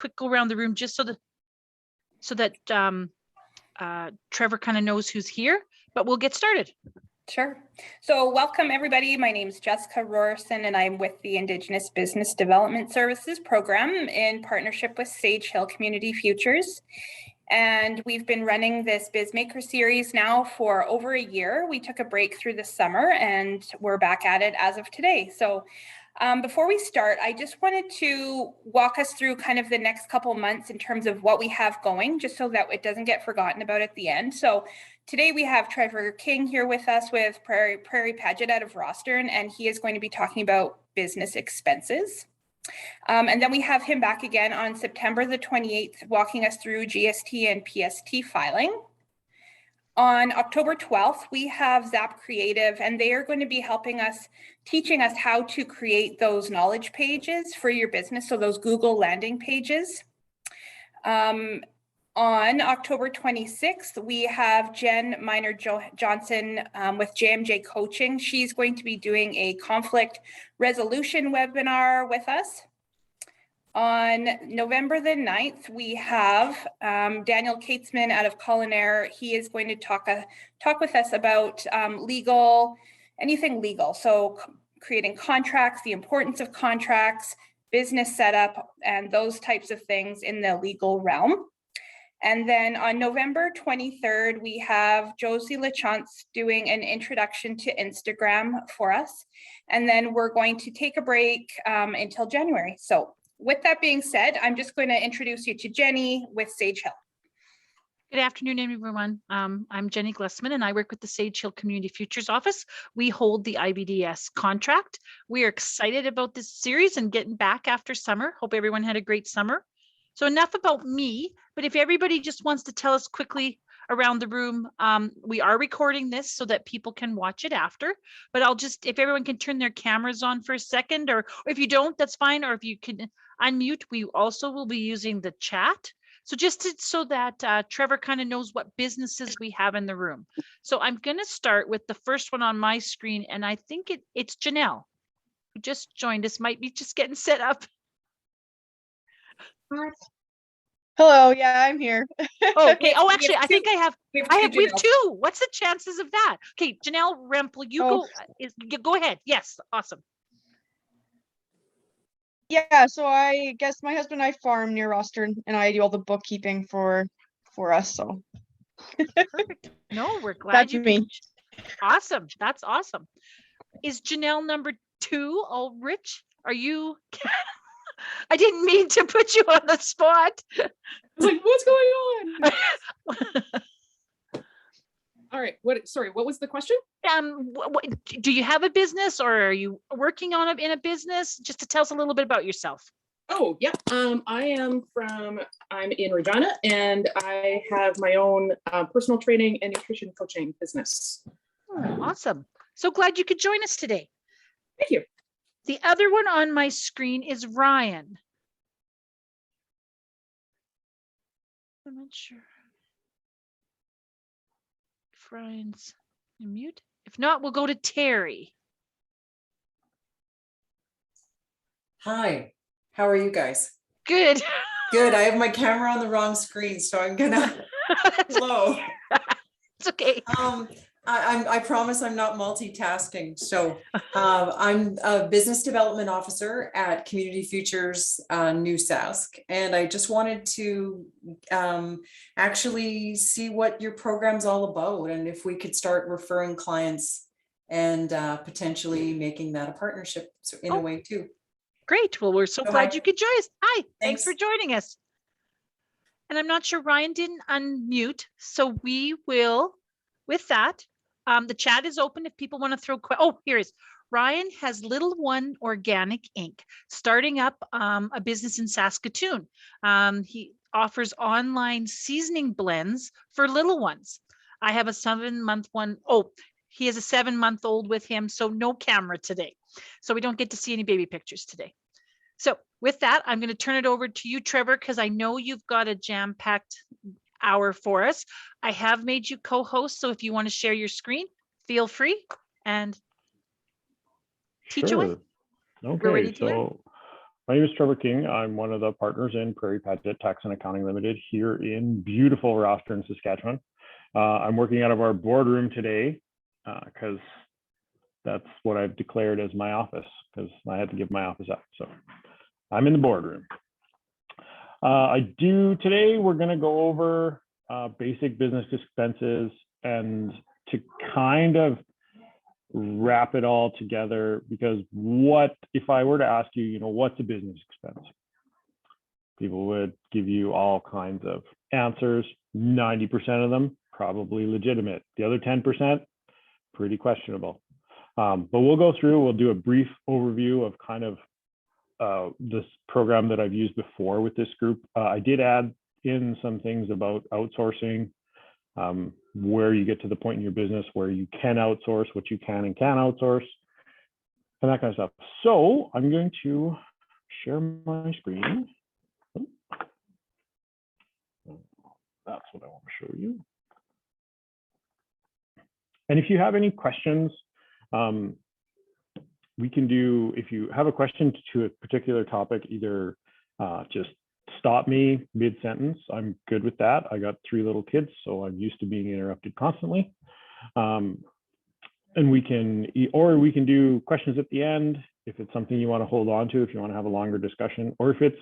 quick go around the room just so that Trevor kind of knows who's here, but we'll get started. Sure. So welcome everybody. My name is Jessica Rosthern and I'm with the Indigenous Business Development Services program in partnership with Sage Hill Community Futures. And we've been running this BizMaker series now for over a year. We took a break through the summer and we're back at it as of today. So before we start, I just wanted to walk us through kind of the next couple months in terms of what we have going, just so that it doesn't get forgotten about at the end. So today we have Trevor King here with us with Prairie Padgett out of Rosthern, and he is going to be talking about business expenses. And then we have him back again on September the 28th, walking us through GST and PST filing. On October 12th, we have Zap Creative, and they are going to be helping us, teaching us how to create those knowledge pages for your business, so those Google landing pages. On October 26th, we have Jen Miner-Johnson with JMJ Coaching. She's going to be doing a conflict resolution webinar with us. On November the 9th, we have Daniel Katesman out of Culinaire. He is going to talk with us about anything legal. So creating contracts, the importance of contracts, business setup, and those types of things in the legal realm. And then on November 23rd, we have Josie LaChance doing an introduction to Instagram for us. And then we're going to take a break until January. So with that being said, I'm just going to introduce you to Jenny with Sage Hill. Good afternoon, everyone. I'm Jenny Glessman, and I work with the Sage Hill Community Futures Office. We hold the IBDS contract. We are excited about this series and getting back after summer. Hope everyone had a great summer. So enough about me, but if everybody just wants to tell us quickly around the room, we are recording this so that people can watch it after, but if everyone can turn their cameras on for a second, or if you don't, that's fine. Or if you can unmute, we also will be using the chat. So so that Trevor kind of knows what businesses we have in the room. So I'm going to start with the first one on my screen. And I think it's Janelle, who just joined us, might be just getting set up. Hello, yeah, I'm here. Okay. Oh, actually, I think we have two. What's the chances of that? Okay, Janelle Rempel, go ahead. Yes, awesome. Yeah, so I guess my husband and I farm near Rosthern, and I do all the bookkeeping for us. So perfect. No, we're glad that's me. Awesome. That's awesome. Is Janelle number 2 all rich? Are you? I didn't mean to put you on the spot. I was like, what's going on? All right. What was the question? Do you have a business, or are you working on in a business? Just to tell us a little bit about yourself. Oh, yeah. I'm in Regina, and I have my own personal training and nutrition coaching business. Oh, awesome. So glad you could join us today. Thank you. The other one on my screen is Ryan. I'm not sure if Ryan's mute. If not, we'll go to Terry. Hi, how are you guys? Good. Good. I have my camera on the wrong screen, so I'm gonna hello. It's okay. I promise I'm not multitasking. So I'm a business development officer at Community Futures New Sask, and I just wanted to actually see what your program's all about, and if we could start referring clients and potentially making that a partnership in a way too. Great. Well, we're so glad you could join us. Hi, thanks for joining us. And I'm not sure Ryan didn't unmute, so we will, with that, the chat is open if people want to throw questions. Oh, here is Ryan has Little One Organic Inc. starting up a business in Saskatoon. He offers online seasoning blends for little ones. I have a 7-month one. Oh, he has a 7-month-old with him, so no camera today. So we don't get to see any baby pictures today. So with that, I'm going to turn it over to you, Trevor, because I know you've got a jam-packed hour for us. I have made you co-host, so if you want to share your screen, feel free and teach away. Okay, so My name is Trevor King. I'm one of the partners in Prairie Padgett Tax and Accounting Limited here in beautiful Rosthern, Saskatchewan. I'm working out of our boardroom today because that's what I've declared as my office, because I had to give my office up. So I'm in the boardroom. Today we're going to go over basic business expenses, and to kind of wrap it all together, because if I were to ask you, what's a business expense? People would give you all kinds of answers. 90% of them probably legitimate. The other 10%, pretty questionable. But we'll do a brief overview of kind of this program that I've used before with this group. I did add in some things about outsourcing, where you get to the point in your business where you can outsource, what you can and can't outsource, and that kind of stuff. So I'm going to share my screen. That's what I want to show you. And if you have any questions, we can do, if you have a question to a particular topic, either just stop me mid-sentence. I'm good with that. I got 3 little kids, so I'm used to being interrupted constantly. And we can do questions at the end if it's something you want to hold on to, if you want to have a longer discussion, or if it's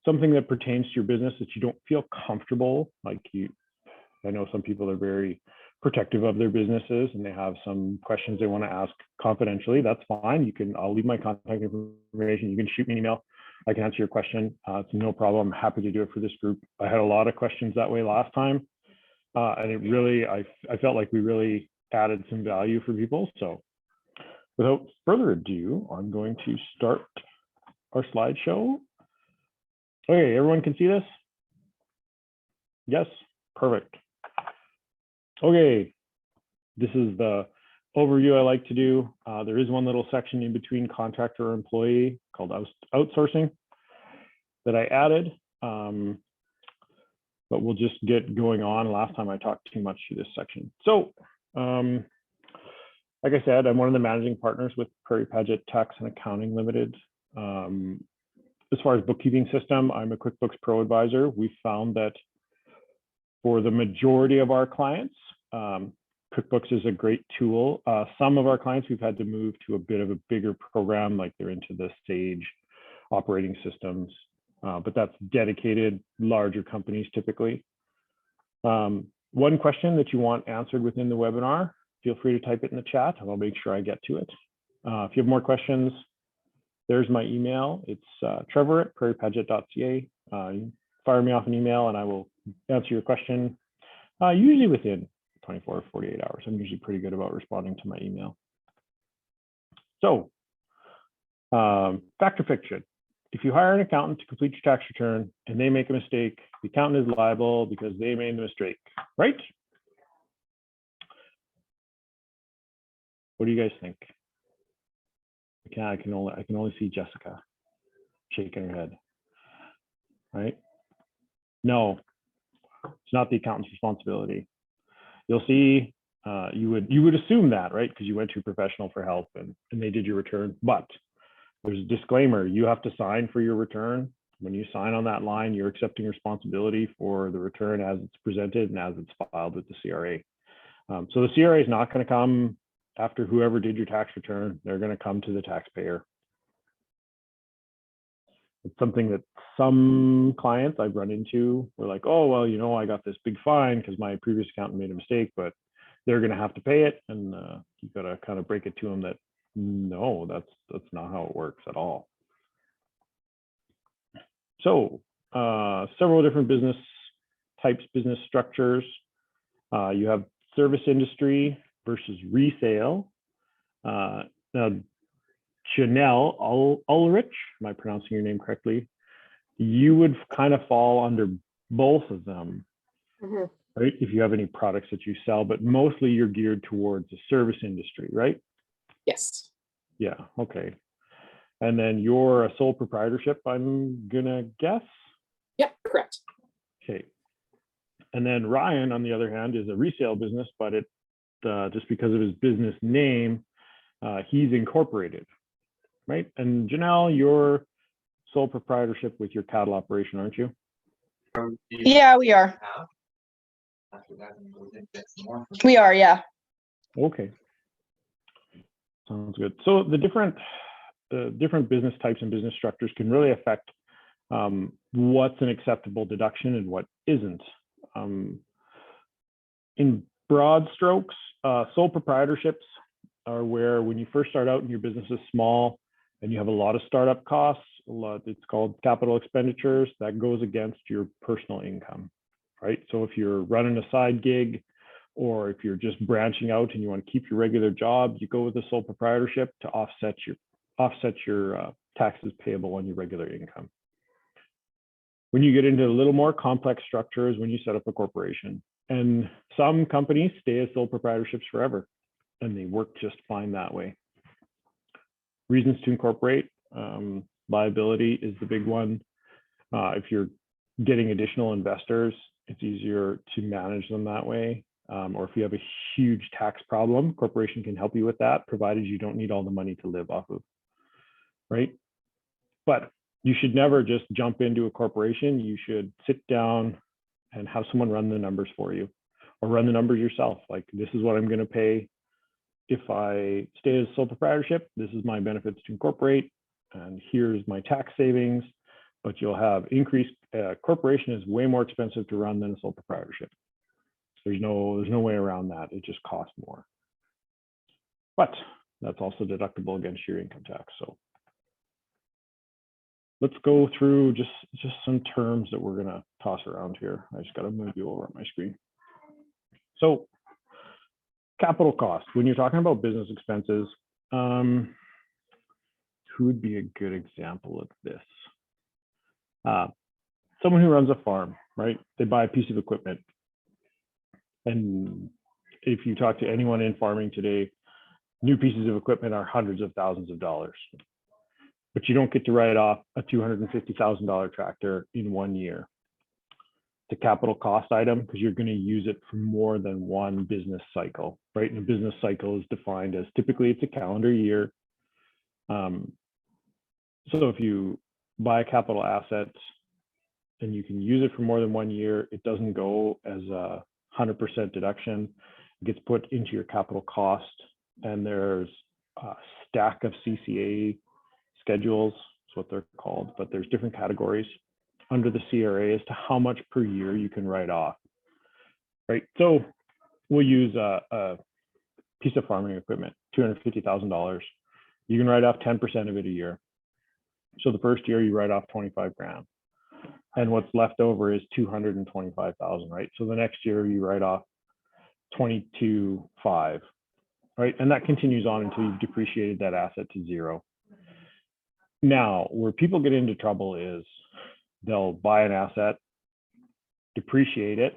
something that pertains to your business that you don't feel comfortable. I know some people are very protective of their businesses and they have some questions they want to ask confidentially. That's fine. I'll leave my contact information. You can shoot me an email. I can answer your question. It's no problem. I'm happy to do it for this group. I had a lot of questions that way last time. And I felt like we really added some value for people. So without further ado, I'm going to start our slideshow. Okay, everyone can see this? Yes, perfect. Okay, this is the overview I like to do. There is one little section in between contractor or employee called outsourcing that I added, but we'll just get going on. Last time I talked too much through this section. So, like I said, I'm one of the managing partners with Prairie Padgett Tax and Accounting Limited. As far as bookkeeping system, I'm a QuickBooks Pro advisor. We found that for the majority of our clients, QuickBooks is a great tool. Some of our clients, we've had to move to a bit of a bigger program, like they're into the Sage operating systems, but that's dedicated larger companies typically. One question that you want answered within the webinar, feel free to type it in the chat and I'll make sure I get to it. If you have more questions, there's my email. It's trevor@prairiepadgett.ca. Fire me off an email and I will answer your question, usually within 24 or 48 hours. I'm usually pretty good about responding to my email. So, fact or fiction? If you hire an accountant to complete your tax return and they make a mistake, the accountant is liable because they made the mistake, right? What do you guys think? I can only see Jessica shaking her head, right? No, it's not the accountant's responsibility. You'll see, you would assume that, right? Because you went to a professional for help and they did your return, but there's a disclaimer. You have to sign for your return. When you sign on that line, you're accepting responsibility for the return as it's presented and as it's filed with the CRA. So the CRA is not going to come after whoever did your tax return. They're going to come to the taxpayer. It's something that some clients I've run into were like, oh, well, I got this big fine because my previous accountant made a mistake, but they're going to have to pay it. And you got to kind of break it to them that no, that's not how it works at all. So several different business types, business structures. You have service industry versus resale. Now, Janelle Ulrich, am I pronouncing your name correctly? You would kind of fall under both of them, right? If you have any products that you sell, but mostly you're geared towards the service industry, right? Yes. Yeah, okay. And then you're a sole proprietorship, I'm gonna guess? Yep, correct. Okay. And then Ryan, on the other hand, is a resale business, but it just because of his business name, he's incorporated, right? And Janelle, you're sole proprietorship with your cattle operation, aren't you? Yeah, we are. We are, yeah. Okay. Sounds good. So the different business types and business structures can really affect what's an acceptable deduction and what isn't. In broad strokes, sole proprietorships are where when you first start out and your business is small and you have a lot of startup costs, it's called capital expenditures, that goes against your personal income, right? So if you're running a side gig, or if you're just branching out and you want to keep your regular job, you go with a sole proprietorship to offset your taxes payable on your regular income. When you get into a little more complex structures, when you set up a corporation, and some companies stay as sole proprietorships forever, and they work just fine that way. Reasons to incorporate, liability is the big one. If you're getting additional investors, it's easier to manage them that way. Or if you have a huge tax problem, corporation can help you with that, provided you don't need all the money to live off of, right? But you should never just jump into a corporation. You should sit down and have someone run the numbers for you, or run the numbers yourself. Like, this is what I'm going to pay if I stay as sole proprietorship. This is my benefits to incorporate, and here's my tax savings. But you'll have increased. Corporation is way more expensive to run than a sole proprietorship. There's no way around that. It just costs more. But that's also deductible against your income tax. So let's go through just some terms that we're going to toss around here. I just got to move you over on my screen. So capital cost. When you're talking about business expenses, who would be a good example of this? Someone who runs a farm, right? They buy a piece of equipment. And if you talk to anyone in farming today, new pieces of equipment are hundreds of thousands of dollars. But you don't get to write off a $250,000 tractor in 1 year. It's a capital cost item because you're going to use it for more than one business cycle, right? And a business cycle is defined as, typically it's a calendar year. So if you buy a capital asset and you can use it for more than 1 year, it doesn't go as a 100% deduction. It gets put into your capital cost, and there's a stack of CCA schedules, is what they're called, but there's different categories under the CRA as to how much per year you can write off, right? So we'll use a piece of farming equipment, $250,000. You can write off 10% of it a year. So the first year you write off 25 grand. And what's left over is 225,000, right? So the next year you write off 22.5, right? And that continues on until you've depreciated that asset to zero. Now, where people get into trouble is they'll buy an asset, depreciate it,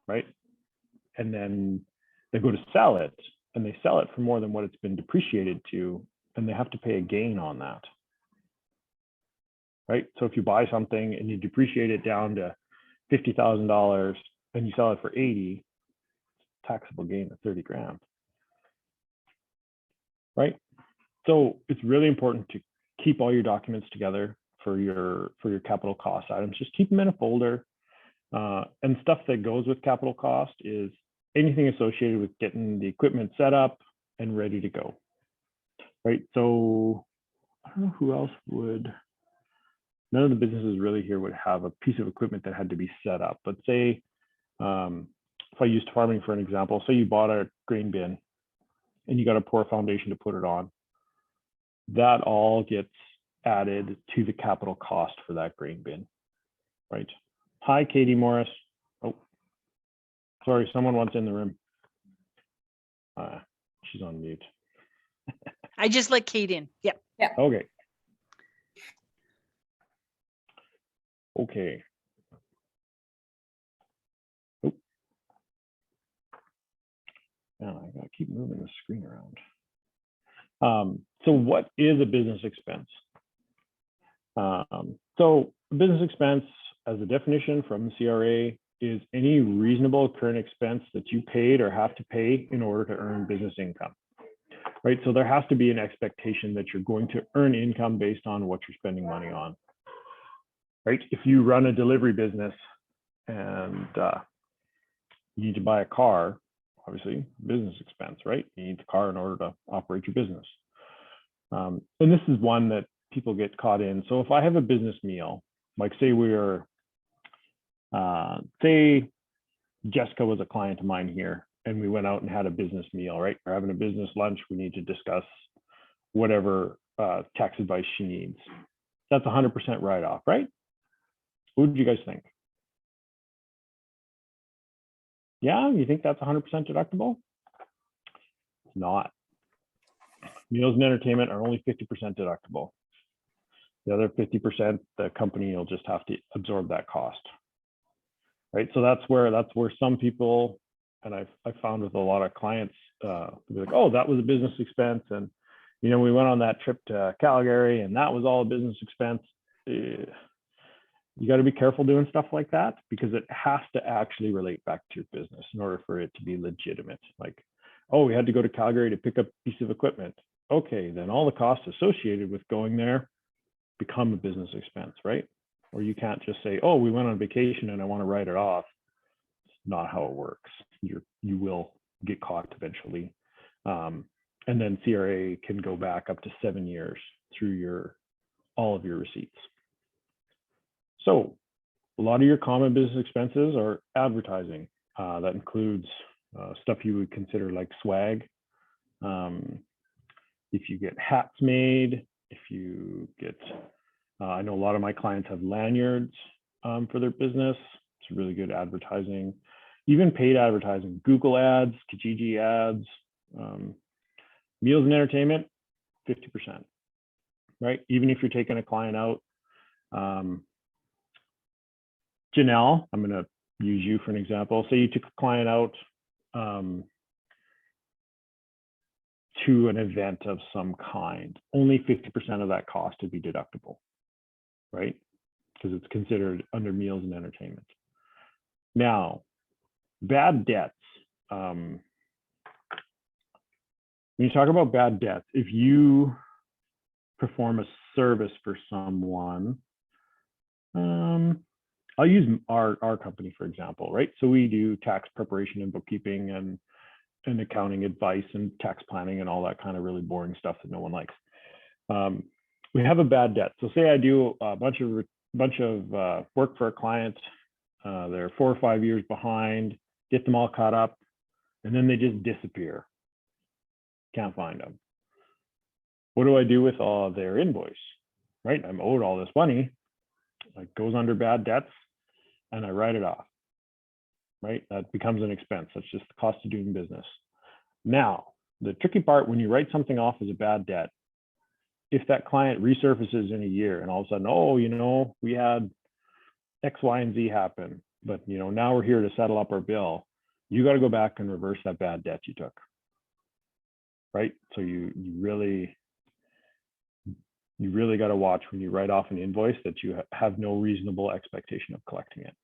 right? And then they go to sell it, and they sell it for more than what it's been depreciated to, and they have to pay a gain on that. Right? So if you buy something and you depreciate it down to $50,000 and you sell it for 80, taxable gain of 30 grand. Right? So it's really important to keep all your documents together for your capital cost items. Just keep them in a folder. And stuff that goes with capital cost is anything associated with getting the equipment set up and ready to go. Right? So I don't know who else would. None of the businesses really here would have a piece of equipment that had to be set up. But say, if I used farming for an example, say you bought a grain bin and you got a pour foundation to put it on, that all gets added to the capital cost for that grain bin, right? Hi, Katie Morris. Oh, sorry, someone wants in the room. She's on mute. I just let Kate in. Yep. Yeah. Okay. Okay. Oh. Now I gotta keep moving the screen around. So what is a business expense? So business expense, as a definition from the CRA, is any reasonable current expense that you paid or have to pay in order to earn business income, right? So there has to be an expectation that you're going to earn income based on what you're spending money on. right? If you run a delivery business and you need to buy a car, obviously business expense, right? You need the car in order to operate your business. And this is one that people get caught in. So if I have a business meal, like say say Jessica was a client of mine here and we went out and had a business meal, right? We're having a business lunch. We need to discuss whatever tax advice she needs. That's 100% write-off, right? What would you guys think? Yeah, you think that's 100% deductible? It's not. Meals and entertainment are only 50% deductible. The other 50%, the company will just have to absorb that cost, right? So that's where some people, and I've found with a lot of clients, they'll be like, oh, that was a business expense, and you know, we went on that trip to Calgary, and that was all a business expense. You got to be careful doing stuff like that because it has to actually relate back to your business in order for it to be legitimate. Like, oh, we had to go to Calgary to pick up a piece of equipment. Okay, then all the costs associated with going there become a business expense, right? Or you can't just say, oh, we went on vacation and I want to write it off. It's not how it works. You will get caught eventually. And then CRA can go back up to 7 years through all of your receipts. So a lot of your common business expenses are advertising. That includes stuff you would consider like swag. If you get hats made, if you get, I know a lot of my clients have lanyards for their business. It's really good advertising. Even paid advertising, Google ads, Kijiji ads, meals and entertainment, 50%, right? Even if you're taking a client out, Janelle, I'm going to use you for an example. Say you took a client out to an event of some kind, only 50% of that cost would be deductible, right? Because it's considered under meals and entertainment. Now, bad debts. When you talk about bad debts, if you perform a service for someone, I'll use our company, for example, right? So we do tax preparation and bookkeeping and accounting advice and tax planning and all that kind of really boring stuff that no one likes. We have a bad debt. So say I do a bunch of work for a client, they're 4 or 5 years behind, get them all caught up, and then they just disappear. Can't find them. What do I do with all their invoice, right? I'm owed all this money. It goes under bad debts and I write it off, right? That becomes an expense. That's just the cost of doing business. Now, the tricky part when you write something off as a bad debt, if that client resurfaces in a year and all of a sudden, oh, you know, we had X, Y, and Z happen, but you know, now we're here to settle up our bill, you got to go back and reverse that bad debt you took, right? So you really got to watch when you write off an invoice that you have no reasonable expectation of collecting it.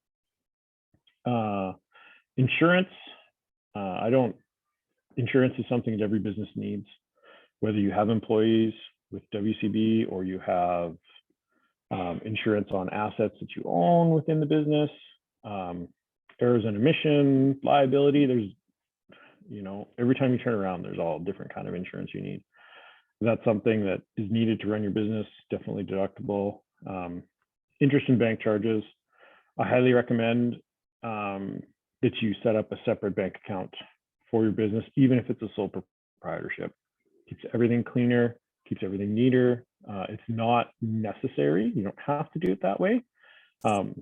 Insurance, insurance is something that every business needs, whether you have employees with WCB or you have insurance on assets that you own within the business, errors and omission, liability. There's, you know, every time you turn around, there's all different kind of insurance you need. That's something that is needed to run your business, definitely deductible. Interest and bank charges. I highly recommend that you set up a separate bank account for your business, even if it's a sole proprietorship. Keeps everything cleaner, keeps everything neater. It's not necessary. You don't have to do it that way, but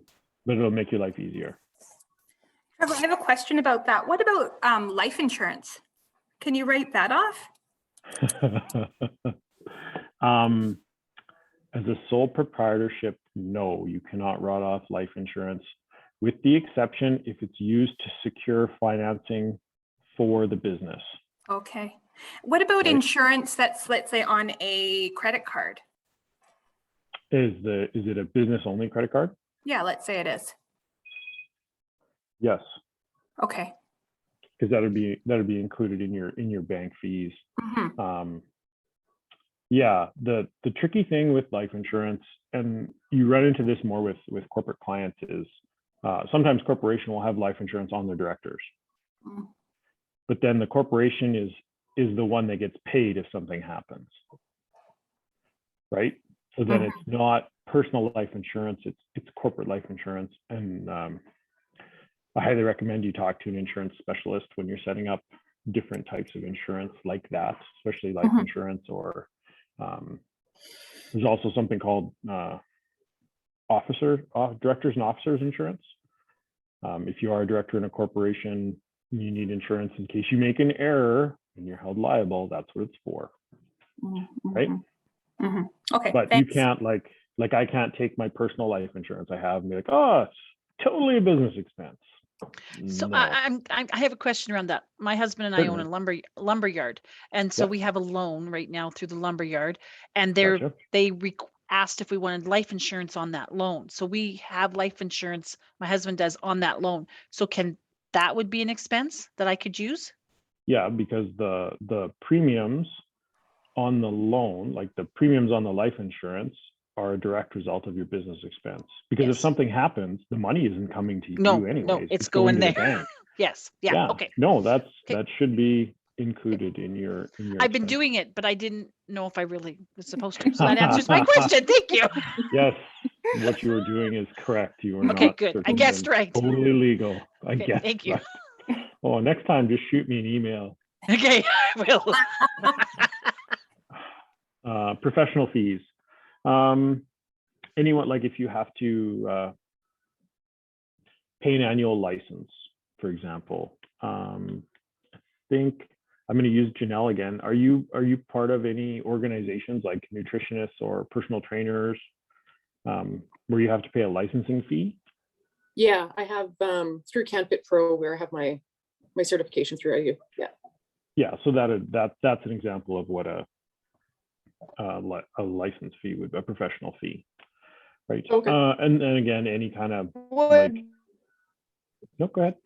it'll make your life easier. Trevor, I have a question about that. What about life insurance? Can you write that off? As a sole proprietorship, no, you cannot write off life insurance, with the exception if it's used to secure financing for the business. Okay. What about Right. insurance that's, let's say, on a credit card? Is it a business only credit card? Yeah, let's say it is. Yes, Okay. because that'd be included in your bank fees. Mhm. Yeah, the tricky thing with life insurance, and you run into this more with corporate clients, is sometimes corporation will have life insurance on their directors, Mm. but then the corporation is the one that gets paid if something happens, right? So then it's not personal life insurance, it's corporate life insurance. And I highly recommend you talk to an insurance specialist when you're setting up different types of insurance like that, especially life insurance, or there's also something called directors and officers insurance. If you are a director in a corporation, you need insurance in case you make an error and you're held liable. That's what it's for, right? Okay, But thanks. you can't like I can't take my personal life insurance I have and be like, oh, it's totally a business expense. So No. I have a question around that. My husband and I own Certainly. a lumber yard, and so Yep. we have a loan right now through the lumber yard, and Gotcha. they asked if we wanted life insurance on that loan. So we have life insurance. My husband does on that loan. So that would be an expense that I could use? Yeah, because the premiums on the loan, like the premiums on the life insurance, are a direct result of your business expense. Because if Yes. something happens, the money isn't coming to No, you anyways. it's going to the there. bank. Yes. Yeah. Okay. No, Okay. that should be included in your I've been expense. doing it, but I didn't know if I really was supposed to. So that answers my question. Thank you. Yes, what you were doing is correct. You were Okay, not good. I guessed right. totally legal. I Okay, guess. thank you. Right. Oh, next time just shoot me an email. Okay, I will. Professional fees. Anyone, like if you have to pay an annual license, for example. I think I'm going to use Janelle again. Are you part of any organizations like nutritionists or personal trainers where you have to pay a licensing fee? Yeah, I have through CanFit Pro, where I have my certification through IU. Yeah. Yeah, so that's an example of what a license fee would be, a professional fee, right? Okay. And then again, any kind of Would no, go ahead.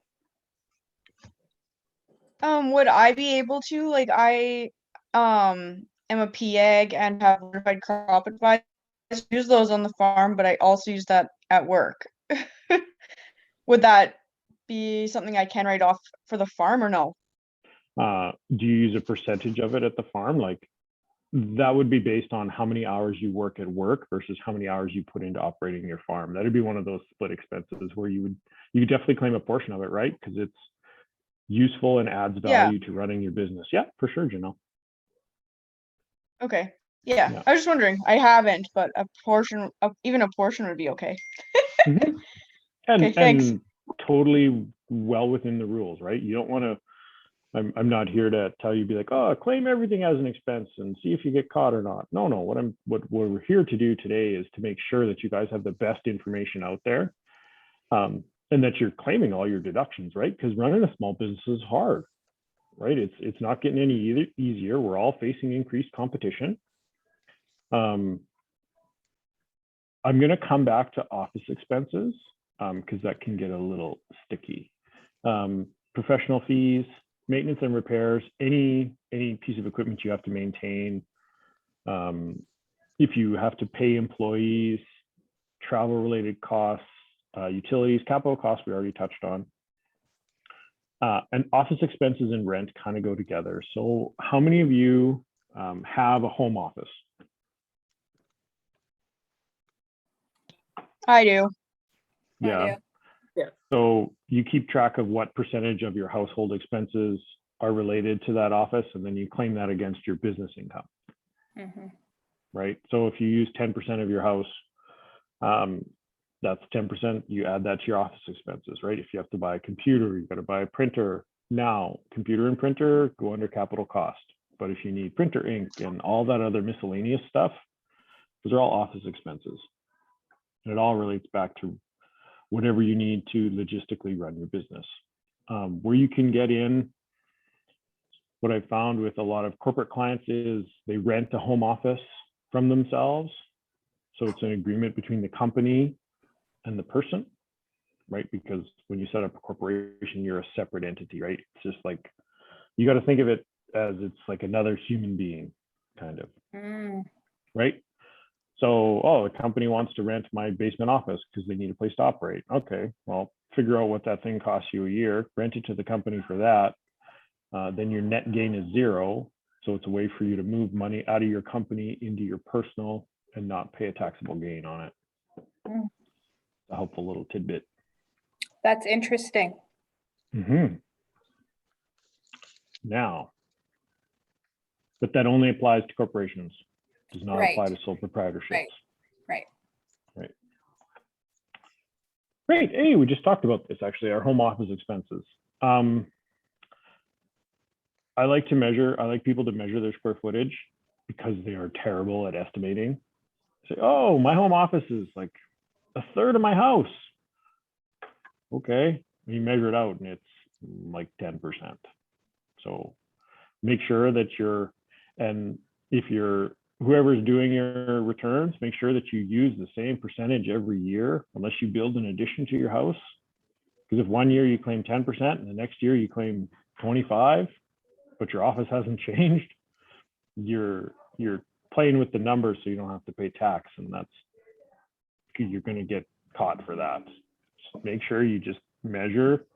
would I be able to, like, I am a PEG and have certified crop advisor, use those on the farm, but I also use that at work. Would that be something I can write off for the farm or no? Do you use a percentage of it at the farm? Like that would be based on how many hours you work at work versus how many hours you put into operating your farm. That'd be one of those split expenses where you definitely claim a portion of it, right? Because it's useful and adds value to running your business. Yeah, for sure, Janelle. Okay. Yeah. Yeah. I was just wondering. I haven't, but a portion, even a portion would be okay. And, Okay, thanks. and totally well within the rules, right? You don't want to, I'm not here to tell you, be like, oh, claim everything as an expense and see if you get caught or not. No, what we're here to do today is to make sure that you guys have the best information out there, and that you're claiming all your deductions, right? Because running a small business is hard, right? It's not getting any easier. We're all facing increased competition. I'm going to come back to office expenses because that can get a little sticky. Professional fees, maintenance and repairs, any piece of equipment you have to maintain. If you have to pay employees, travel related costs, utilities, capital costs we already touched on. And office expenses and rent kind of go together. So how many of you have a home office? I do. Yeah. Yeah. So you keep track of what percentage of your household expenses are related to that office, and then you claim that against your business income, right? So if you use 10% of your house, that's 10%, you add that to your office expenses, right? If you have to buy a computer, you've got to buy a printer. Now, computer and printer go under capital cost. But if you need printer ink and all that other miscellaneous stuff, those are all office expenses. And it all relates back to whatever you need to logistically run your business. Where you can get in, what I found with a lot of corporate clients is they rent a home office from themselves. So it's an agreement between the company and the person, right? Because when you set up a corporation, you're a separate entity, right? It's just like, you got to think of it as it's like another human being. kind of, Mm, right? So, oh, the company wants to rent my basement office because they need a place to operate. Okay, well, figure out what that thing costs you a year, rent it to the company for that. Then your net gain is zero. So it's a way for you to move money out of your company into your personal and not pay a taxable gain on it. Mm. A helpful little tidbit. that's interesting. Now, but that only applies to corporations, does not Right. apply to sole proprietorships. Right. Right. Great. Hey, we just talked about this actually, our home office expenses. I like people to measure their square footage because they are terrible at estimating. Say, oh, my home office is like a third of my house. Okay, you measure it out and it's like 10%. So make sure that whoever's doing your returns, make sure that you use the same percentage every year, unless you build an addition to your house. Because if one year you claim 10% and the next year you claim 25, but your office hasn't changed, you're playing with the numbers so you don't have to pay tax, and you're going to get caught for that. Just make sure you just measure,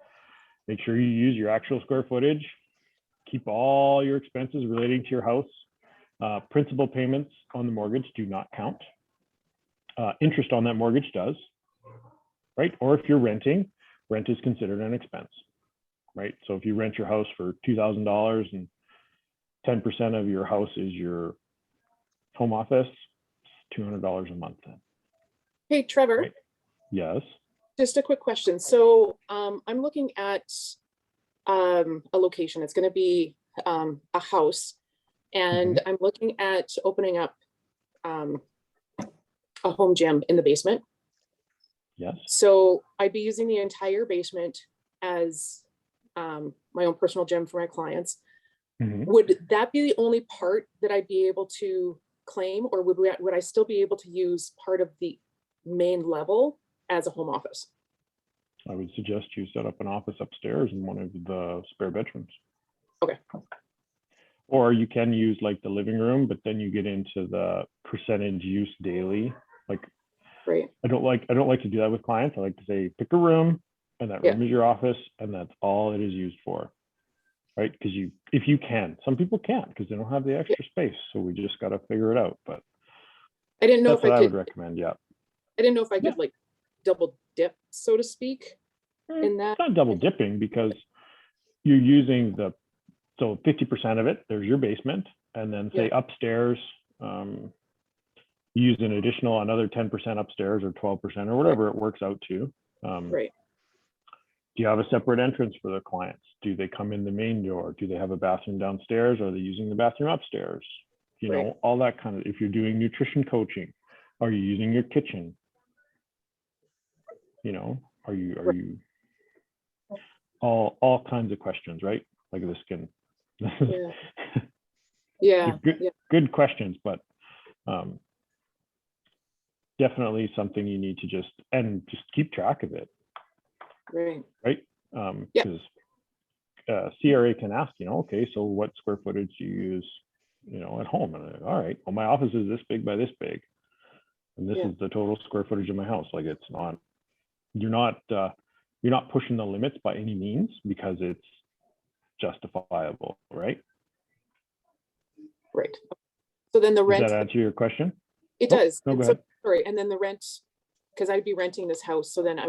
make sure you use your actual square footage, keep all your expenses relating to your house. Principal payments on the mortgage do not count. Interest on that mortgage does, right? Or if you're renting, rent is considered an expense, right? So if you rent your house for $2,000 and 10% of your house is your home office, it's $200 a month then. Hey, Trevor, Right. Yes. just a quick question. So I'm looking at a location. It's going to be a house, and I'm looking at opening up a home gym in the basement. Yes. So I'd be using the entire basement as my own personal gym for my clients. Would that be the only part that I'd be able to claim, or would I still be able to use part of the main level as a home office? I would suggest you set up an office upstairs in one of the spare bedrooms. Okay. Or you can use like the living room, but then you get into the percentage use daily. Like, Right. I don't like to do that with clients. I like to say, pick a room, and that room is your office, and that's all it is used for. Right? Because if you can, some people can't because they don't have the extra space. So we just got to figure it out. But I didn't know that's if what I I would could. recommend. Yeah. I didn't know if I could like double dip, so to speak, in that. It's not double dipping because you're using so 50% of it, there's your basement, and then say upstairs, use an additional another 10% upstairs or 12% or whatever it works out to. Right. Do you have a separate entrance for the clients? Do they come in the main door? Do they have a bathroom downstairs? Are they using the bathroom upstairs? You know, all that kind of, if you're doing nutrition coaching, are you using your kitchen? You know, are you all kinds of questions, right? Like this can, good questions, but definitely something you need to just keep track of it. Right. Because CRA can ask, okay, so what square footage do you use, at home? And all right, well, my office is this big by this big, and this is the total square footage of my house. Like, it's not, you're not pushing the limits by any means because it's justifiable, right? Right. So then the rent. Does that answer your question? It does. No, go so, ahead. sorry, and then the rent, because I'd be renting this house, so then I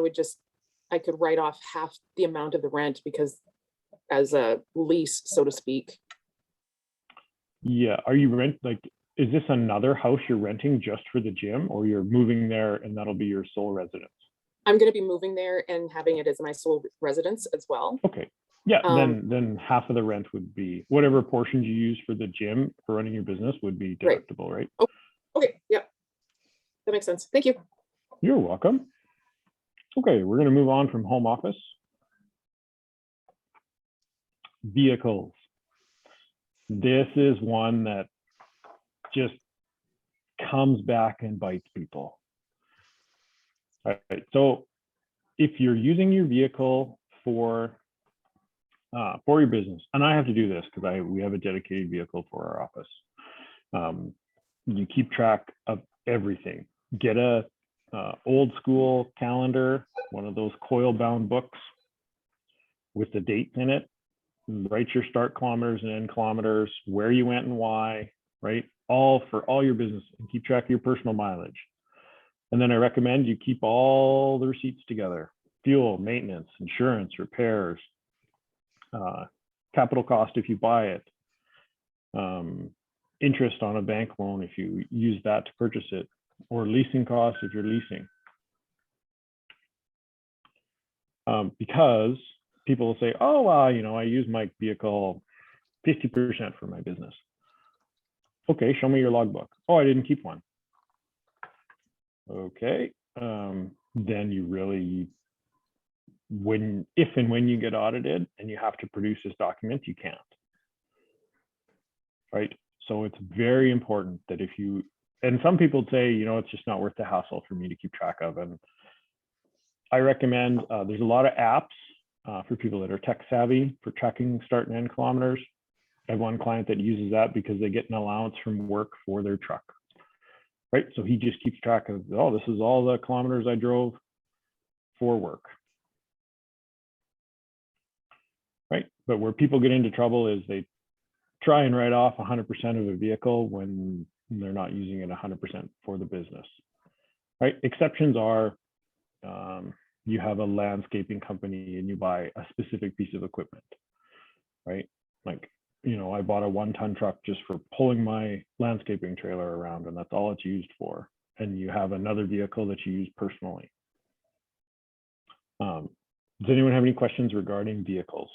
could write off half the amount of the rent because as a lease, so to speak. Yeah. Are you is this another house you're renting just for the gym, or you're moving there and that'll be your sole residence? I'm going to be moving there and having it as my sole residence as well. Okay. Yeah. Then half of the rent would be whatever portions you use for the gym for running your business would be deductible, right? Oh, okay. Yeah. That makes sense. Thank you. You're welcome. Okay, we're going to move on from home office. Vehicles. This is one that just comes back and bites people. All right, so if you're using your vehicle for your business, and I have to do this because we have a dedicated vehicle for our office. You keep track of everything. Get a old school calendar, one of those coil bound books with the dates in it. Write your start kilometers and end kilometers, where you went and why, right? All for all your business, and keep track of your personal mileage. And then I recommend you keep all the receipts together: fuel, maintenance, insurance, repairs, capital cost if you buy it, interest on a bank loan if you use that to purchase it, or leasing costs if you're leasing. Because people will say, oh, well, you know, I use my vehicle 50% for my business. Okay, show me your logbook. Oh, I didn't keep one. Okay, then you really, if and when you get audited and you have to produce this document, you can't. Right? So it's very important that if you, and some people say, you know, it's just not worth the hassle for me to keep track of. And I recommend, there's a lot of apps for people that are tech savvy for tracking start and end kilometers. I have one client that uses that because they get an allowance from work for their truck. Right, so he just keeps track of, oh, this is all the kilometers I drove for work. Right, but where people get into trouble is they try and write off 100% of a vehicle when they're not using it 100% for the business. Right, exceptions are you have a landscaping company and you buy a specific piece of equipment. Right, like, you know, I bought a 1-ton truck just for pulling my landscaping trailer around, and that's all it's used for. And you have another vehicle that you use personally. Does anyone have any questions regarding vehicles?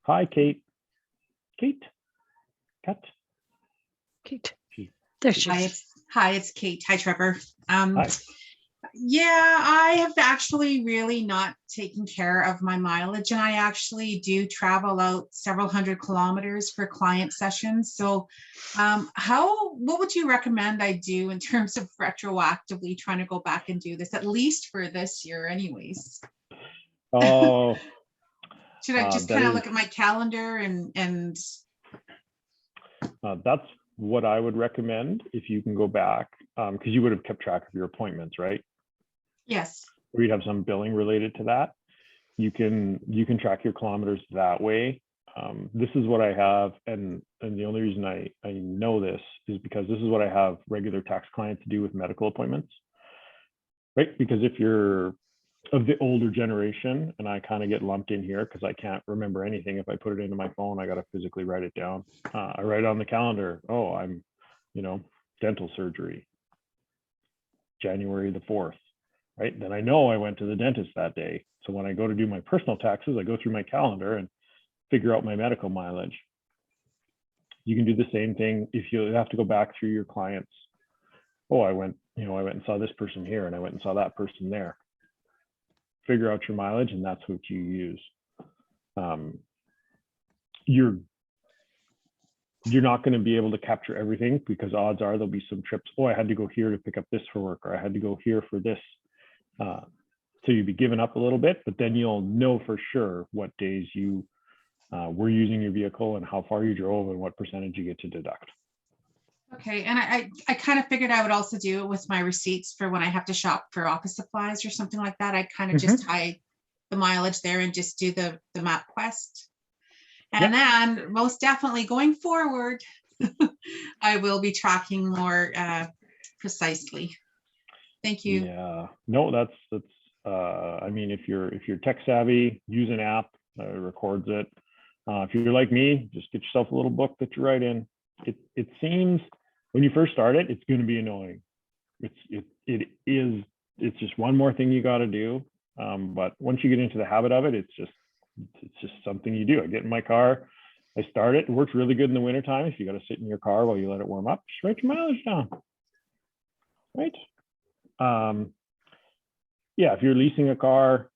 Hi, Kate. Kate? Kat? Kate. There she is. Hi, it's Kate. Hi, Trevor. Hi. Yeah, I have actually really not taken care of my mileage, and I actually do travel out several hundred kilometers for client sessions. So what would you recommend I do in terms of retroactively trying to go back and do this, at least for this year anyways? Oh. Should I just kind of look at my calendar and that's what I would recommend if you can go back, because you would have kept track of your appointments, right? Yes. Or you'd have some billing related to that. You can track your kilometers that way. This is what I have, and the only reason I know this is because this is what I have regular tax clients do with medical appointments, right? Because if you're of the older generation, and I kind of get lumped in here because I can't remember anything. If I put it into my phone, I got to physically write it down. I write on the calendar, oh, I'm, you know, dental surgery, January the 4th, right? Then I know I went to the dentist that day. So when I go to do my personal taxes, I go through my calendar and figure out my medical mileage. You can do the same thing if you have to go back through your clients. Oh, I went and saw this person here, and I went and saw that person there. Figure out your mileage, and that's what you use. You're not going to be able to capture everything, because odds are there'll be some trips. Oh, I had to go here to pick up this for work, or I had to go here for this. So you'd be giving up a little bit, but then you'll know for sure what days you were using your vehicle and how far you drove and what percentage you get to deduct. Okay, and I kind of figured I would also do it with my receipts for when I have to shop for office supplies or something like that. I kind of just tie the mileage there and just do the MapQuest. And then most definitely going forward, I will be tracking more precisely. Thank you. Yeah, no, that's I mean, if you're tech savvy, use an app that records it. If you're like me, just get yourself a little book that you write in. It seems when you first start it, it's going to be annoying. It's just one more thing you got to do. But once you get into the habit of it, it's just something you do. I get in my car, I start it. It works really good in the wintertime. If you got to sit in your car while you let it warm up, just write your mileage down. Right. Yeah, if you're leasing a car,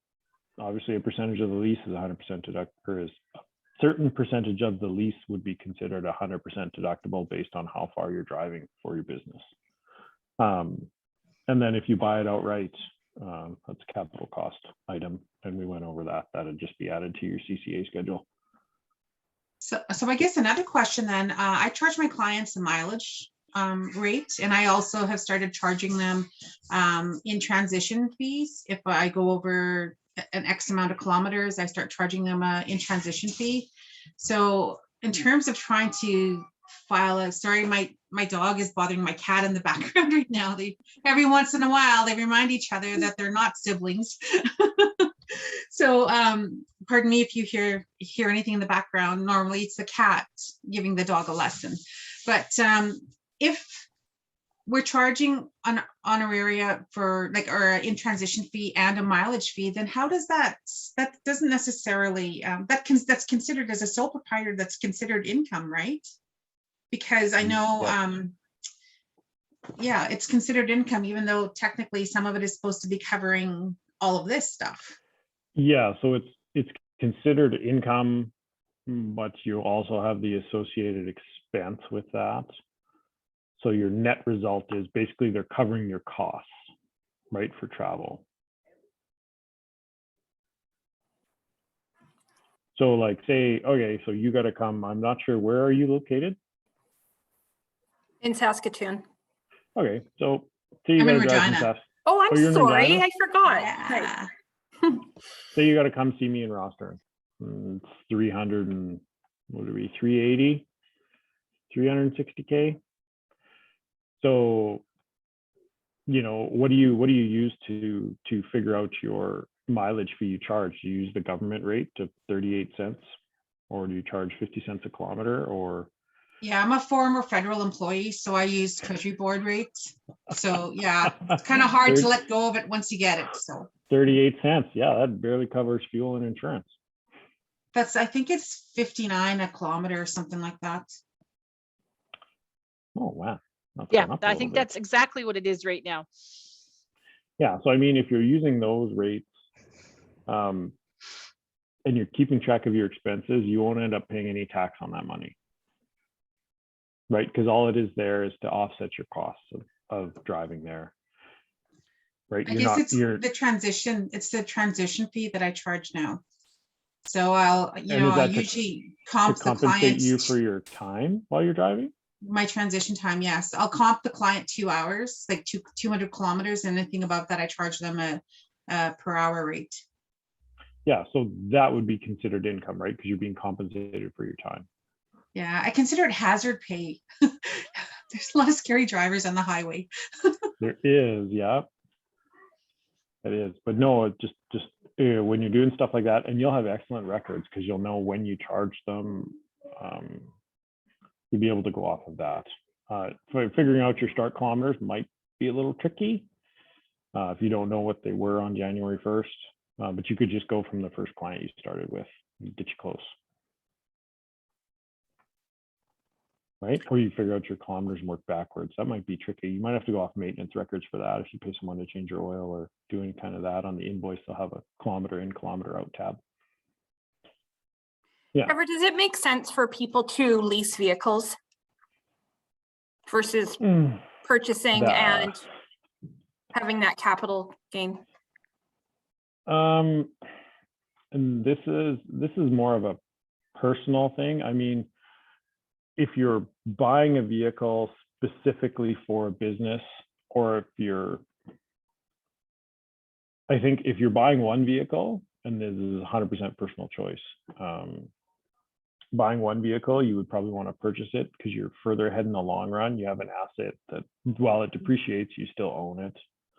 obviously a percentage of the lease is 100% deductible. A certain percentage of the lease would be considered 100% deductible based on how far you're driving for your business. And then if you buy it outright, that's a capital cost item, and we went over that. That'd just be added to your CCA schedule. So I guess another question then, I charge my clients a mileage rate, and I also have started charging them in transition fees. If I go over an X amount of kilometers, I start charging them a in transition fee. So in terms of trying to file a, sorry, my dog is bothering my cat in the background right now. Every once in a while, they remind each other that they're not siblings. So pardon me if you hear anything in the background. Normally it's the cat giving the dog a lesson. But if we're charging an honoraria for like, or in transition fee and a mileage fee, then how does that doesn't necessarily, that's considered as a sole proprietor, that's considered income, right? Because I know, yeah, it's considered income, even though technically some of it is supposed to be covering all of this stuff. Yeah, so it's considered income, but you also have the associated expense with that. So your net result is basically they're covering your costs, right, for travel. So like say, okay, so you got to come, I'm not sure, where are you located? In Saskatoon. Okay, so say you I'm got in to drive from Regina. Oh, I'm you're in sorry. Regina? I forgot. Yeah. Say you got to come see me in Rosthern. It's 300 and what would it be, 380, 360K. So, you know, what do you use to figure out your mileage fee you charge? Do you use the government rate of 38 cents, or do you charge 50 cents a kilometer, or? Yeah, I'm a former federal employee, so I use Treasury Board rates. So yeah, it's kind of hard to let go of it once you get it. So 38 cents. Yeah, that barely covers fuel and insurance. that's, I think it's 59 a kilometer or something like that. Oh, wow. That's Yeah, gone up a I little think bit. that's exactly what it is right now. Yeah, so I mean, if you're using those rates and you're keeping track of your expenses, you won't end up paying any tax on that money, right? Because all it is there is to offset your costs of driving there, right? I guess it's the transition. It's the transition fee that I charge now. So I'll, you know, I usually comp the client you for your time while you're driving. My transition time, yes. I'll comp the client 2 hours, like 200 kilometers, and anything above that, I charge them a per hour rate. Yeah, so that would be considered income, right? Because you're being compensated for your time. Yeah, I consider it hazard pay. There's a lot of scary drivers on the highway. There is, yeah. It is, but no, it just when you're doing stuff like that, and you'll have excellent records because you'll know when you charge them. You'll be able to go off of that. Figuring out your start kilometers might be a little tricky if you don't know what they were on January 1st, but you could just go from the first client you started with, get you close. Right? Or you figure out your kilometers and work backwards. That might be tricky. You might have to go off maintenance records for that if you pay someone to change your oil or do any kind of that. On the invoice, they'll have a kilometer in, kilometer out tab. Yeah. Trevor, does it make sense for people to lease vehicles versus purchasing and having that capital gain? And this is more of a personal thing. I mean, if you're buying a vehicle specifically for a business, or I think if you're buying one vehicle, and this is 100% personal choice, buying one vehicle, you would probably want to purchase it because you're further ahead in the long run. You have an asset that, while it depreciates, you still own it.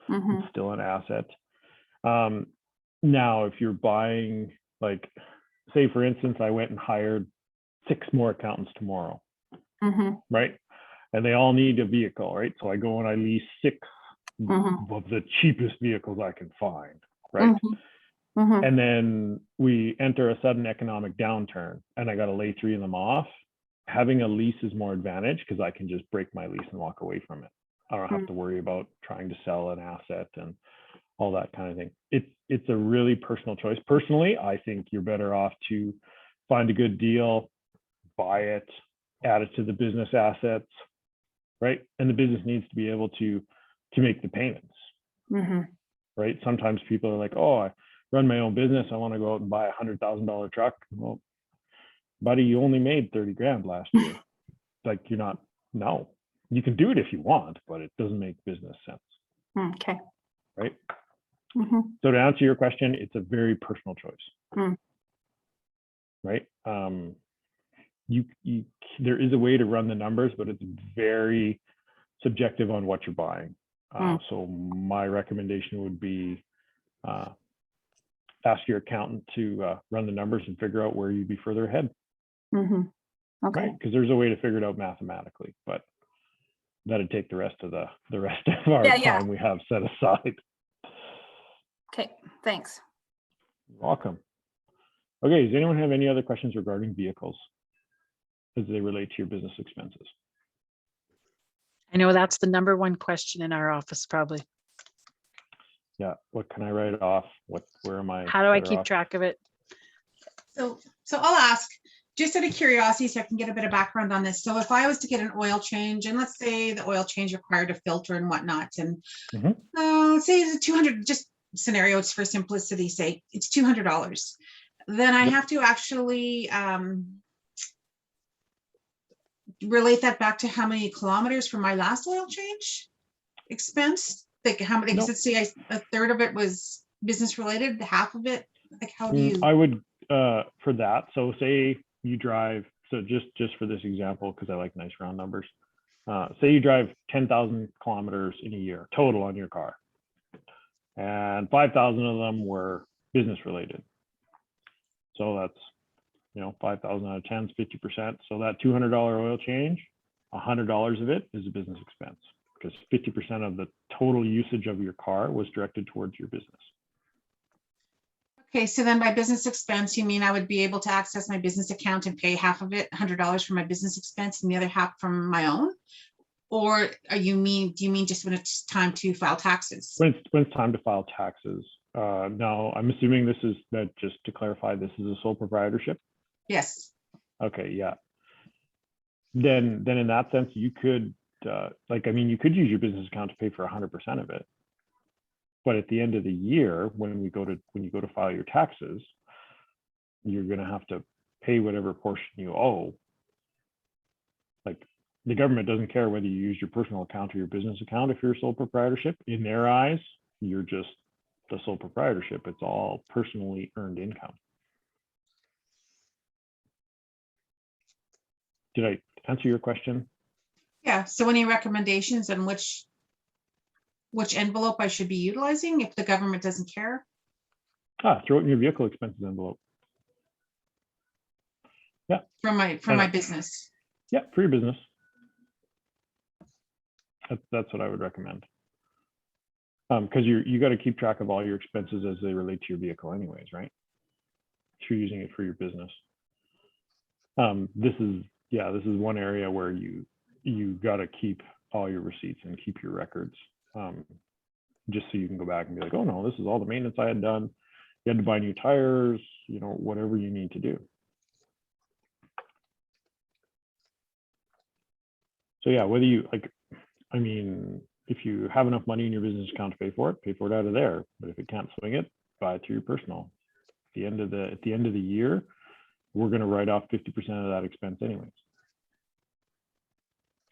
It's still an asset. Now, if you're buying, like, say, for instance, I went and hired 6 more accountants tomorrow, right? And they all need a vehicle, right? So I go and I lease 6 of the cheapest vehicles I can find, right? And then we enter a sudden economic downturn and I got to lay 3 of them off. Having a lease is more advantage because I can just break my lease and walk away from it. I don't have to worry about trying to sell an asset and all that kind of thing. It's a really personal choice. Personally, I think you're better off to find a good deal, buy it, add it to the business assets, right? And the business needs to be able to make the payments, right? Sometimes people are like, oh, I run my own business. I want to go out and buy $100,000 truck. Well, buddy, you only made 30 grand last year. Like, you're not, no, you can do it if you want, but it doesn't make business sense, Okay. right? Mm-hmm. So to answer your question, it's a very personal choice, right? There is a way to run the numbers, but it's very subjective on what you're buying. So my recommendation would be ask your accountant to run the numbers and figure out where you'd be further ahead. Mm-hmm. Okay. Right? Because there's a way to figure it out mathematically, but that'd take the rest of our time we have set aside. Okay, thanks. You're welcome. Okay, does anyone have any other questions regarding vehicles as they relate to your business expenses? I know that's the number one question in our office, probably. Yeah, what can I write off? Where am I? How do I better keep off? track of it? So I'll ask, just out of curiosity, so I can get a bit of background on this. So if I was to get an oil change, and let's say the oil change required a filter and whatnot, and let's say it's 200, just scenarios for simplicity's sake, it's $200. Then I have to actually relate that back to how many kilometers for my last oil change expense. Like how many? Because let's say a third of it was business related, half of it. Like how do you? I would for that. So say you drive. So just for this example, because I like nice round numbers. Say you drive 10,000 kilometers in a year total on your car, and 5,000 of them were business related. So that's 5,000 out of 10 is 50%. So that $200 oil change, $100 of it is a business expense, because 50% of the total usage of your car was directed towards your business. Okay, so then by business expense, you mean I would be able to access my business account and pay half of it, $100 for my business expense, and the other half from my own? Or do you mean just when it's time to file taxes? When it's time to file taxes. No, I'm assuming this is that, just to clarify, this is a sole proprietorship. Yes. Okay, yeah. Then in that sense, you could you could use your business account to pay for 100% of it. But at the end of the year, when you go to file your taxes, you're going to have to pay whatever portion you owe. Like, the government doesn't care whether you use your personal account or your business account. If you're a sole proprietorship, in their eyes, you're just the sole proprietorship. It's all personally earned income. Did I answer your question? Yeah. So any recommendations on which envelope I should be utilizing if the government doesn't care? Throw it in your vehicle expenses envelope. Yeah. For my business. Yeah, for your business. That's what I would recommend. Because you got to keep track of all your expenses as they relate to your vehicle anyways, right? If you're using it for your business. This is one area where you got to keep all your receipts and keep your records, just so you can go back and be like, oh no, this is all the maintenance I had done. You had to buy new tires, whatever you need to do. So yeah, whether you if you have enough money in your business account to pay for it out of there. But if you can't swing it, buy it through your personal. At the end of the year, we're going to write off 50% of that expense anyways.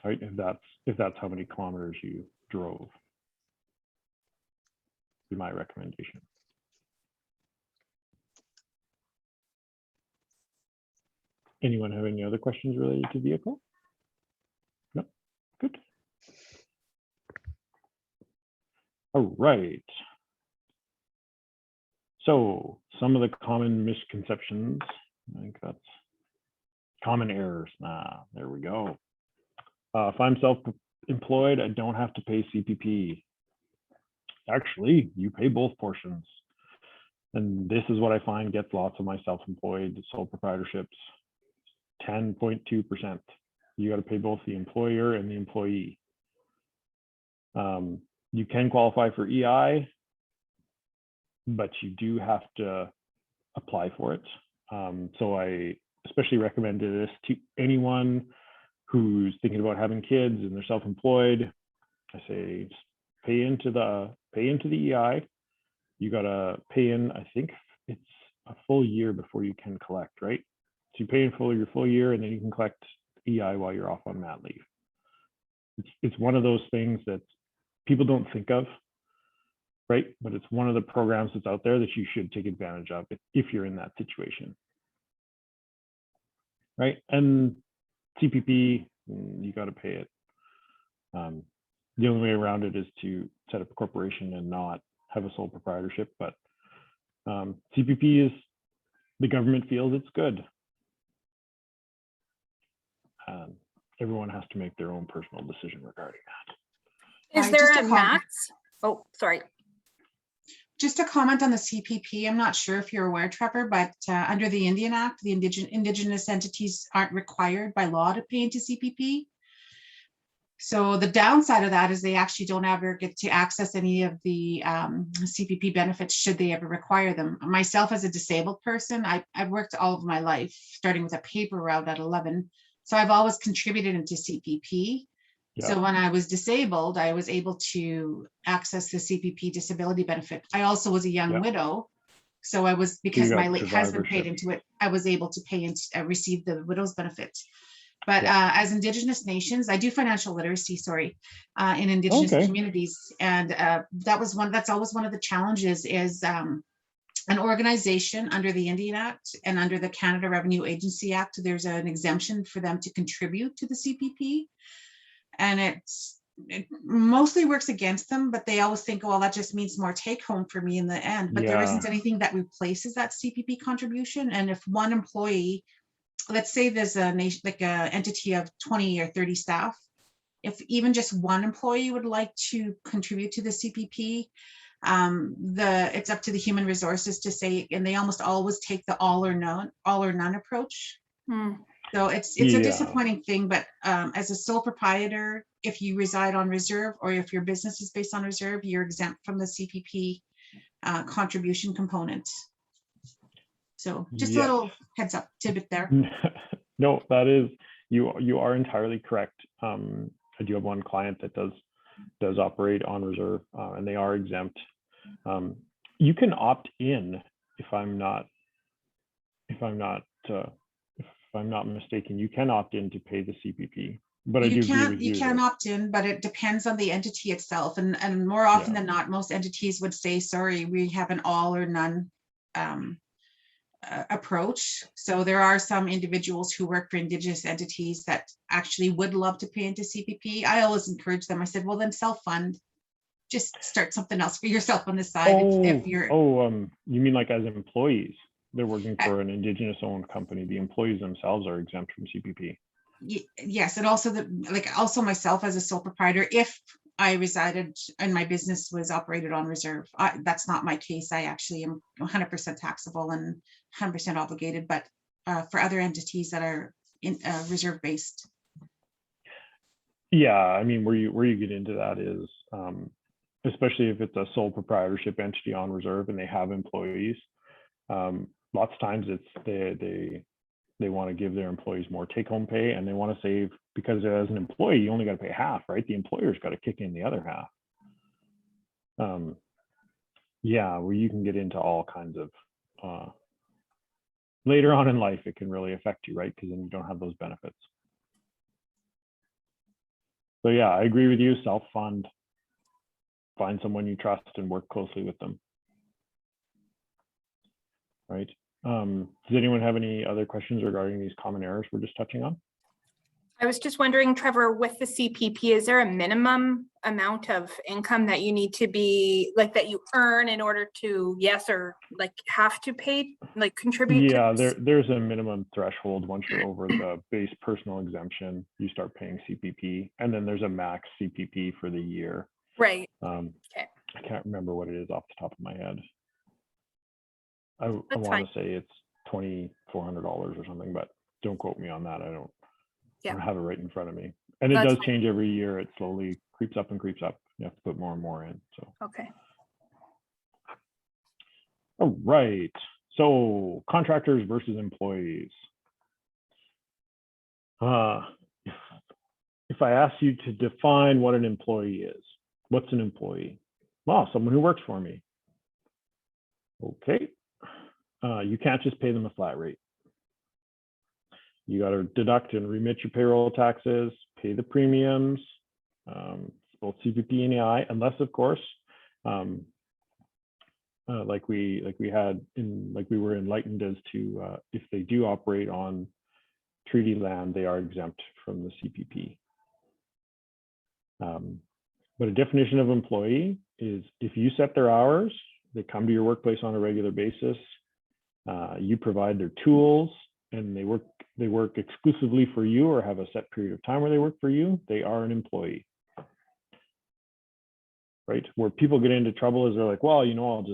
Right? If that's how many kilometers you drove. Be my recommendation. Anyone have any other questions related to vehicle? No? Good. All right. So some of the common misconceptions, I think that's common errors. There we go. If I'm self-employed, I don't have to pay CPP. Actually, you pay both portions. And this is what I find gets lots of my self-employed sole proprietorships. 10.2%. You got to pay both the employer and the employee. You can qualify for EI, but you do have to apply for it. So I especially recommend this to anyone who's thinking about having kids and they're self-employed. I say just pay into the EI. You got to pay in, I think it's a full year before you can collect, right? So you pay in full your full year, and then you can collect EI while you're off on mat leave. It's one of those things that people don't think of, right? But it's one of the programs that's out there that you should take advantage of if you're in that situation, right? And CPP, you got to pay it. The only way around it is to set up a corporation and not have a sole proprietorship. But CPP is, the government feels it's good. Everyone has to make their own personal decision regarding that. Is Hi, there just a a comment. max? Oh, sorry. Just a comment on the CPP. I'm not sure if you're aware, Trevor, but under the Indian Act, the indigenous entities aren't required by law to pay into CPP. So the downside of that is they actually don't ever get to access any of the CPP benefits should they ever require them. Myself as a disabled person, I've worked all of my life, starting with a paper route at 11. So I've always contributed into CPP. Yeah. So when I was disabled, I was able to access the CPP disability benefit. I also was a young widow. So I was, because got my late husband paid survivorship. into it, I was able to pay and receive the widow's benefit. But as Indigenous nations, I do financial literacy, in Indigenous communities. And that's always one of the challenges is an organization under the Indian Act and under the Canada Revenue Agency Act, there's an exemption for them to contribute to the CPP. And it mostly works against them, but they always think, well, that just means more take home for me in the end. But there isn't anything that replaces that CPP contribution. And if one employee, let's say there's a nation, like a entity of 20 or 30 staff, if even just one employee would like to contribute to the CPP, it's up to the human resources to say, and they almost always take the all or none approach. So it's a disappointing thing, but as a sole proprietor, if you reside on reserve or if your business is based on reserve, you're exempt from the CPP contribution component. So just a little heads up tidbit there. No, that is, you are entirely correct. I do have one client that does operate on reserve, and they are exempt. You can opt in if I'm not mistaken. You can opt in to pay the CPP, but I do agree with you. You can opt in, but it depends on the entity itself, and more often than not, most entities would say, sorry, we have an all or none approach. So there are some individuals who work for Indigenous entities that actually would love to pay into CPP. I always encourage them. I said, well, then self-fund. Just start something else for yourself on the side. If you're you mean like as employees? They're working for an Indigenous owned company. The employees themselves are exempt from CPP. Yes, and also also myself as a sole proprietor, if I resided and my business was operated on reserve, that's not my case. I actually am 100% taxable and 100% obligated, but for other entities that are in reserve based. Yeah, I mean, where you get into that is, especially if it's a sole proprietorship entity on reserve and they have employees. Lots of times it's they want to give their employees more take-home pay, and they want to save, because as an employee you only got to pay half, right? The employer's got to kick in the other half. Where you can get into all kinds of later on in life, it can really affect you, right? Because then you don't have those benefits. So yeah, I agree with you. Self-fund, find someone you trust and work closely with them. Right. Does anyone have any other questions regarding these common errors we're just touching on? I was just wondering, Trevor, with the CPP, is there a minimum amount of income that you need to be, like, that you earn in order to, or like have to pay, like contribute? Yeah, there's a minimum threshold. Once you're over the base personal exemption, you start paying CPP, and then there's a max CPP for the year. Right. Okay. I can't remember what it is off the top of my head. I want to say it's $2,400 or something, but don't quote me on that. I don't have it right in front of me. And it does change every year. It slowly creeps up and creeps up. You have to put more and more in. So okay. All right. So contractors versus employees. If I ask you to define what an employee is, what's an employee? Well, someone who works for me. Okay. You can't just pay them a flat rate. You got to deduct and remit your payroll taxes, pay the premiums, both CPP and EI, unless of course, like we were enlightened as to if they do operate on treaty land, they are exempt from the CPP. But a definition of employee is if you set their hours, they come to your workplace on a regular basis, you provide their tools, and they work exclusively for you or have a set period of time where they work for you, they are an employee. Right? Where people get into trouble is they're like, well, you know,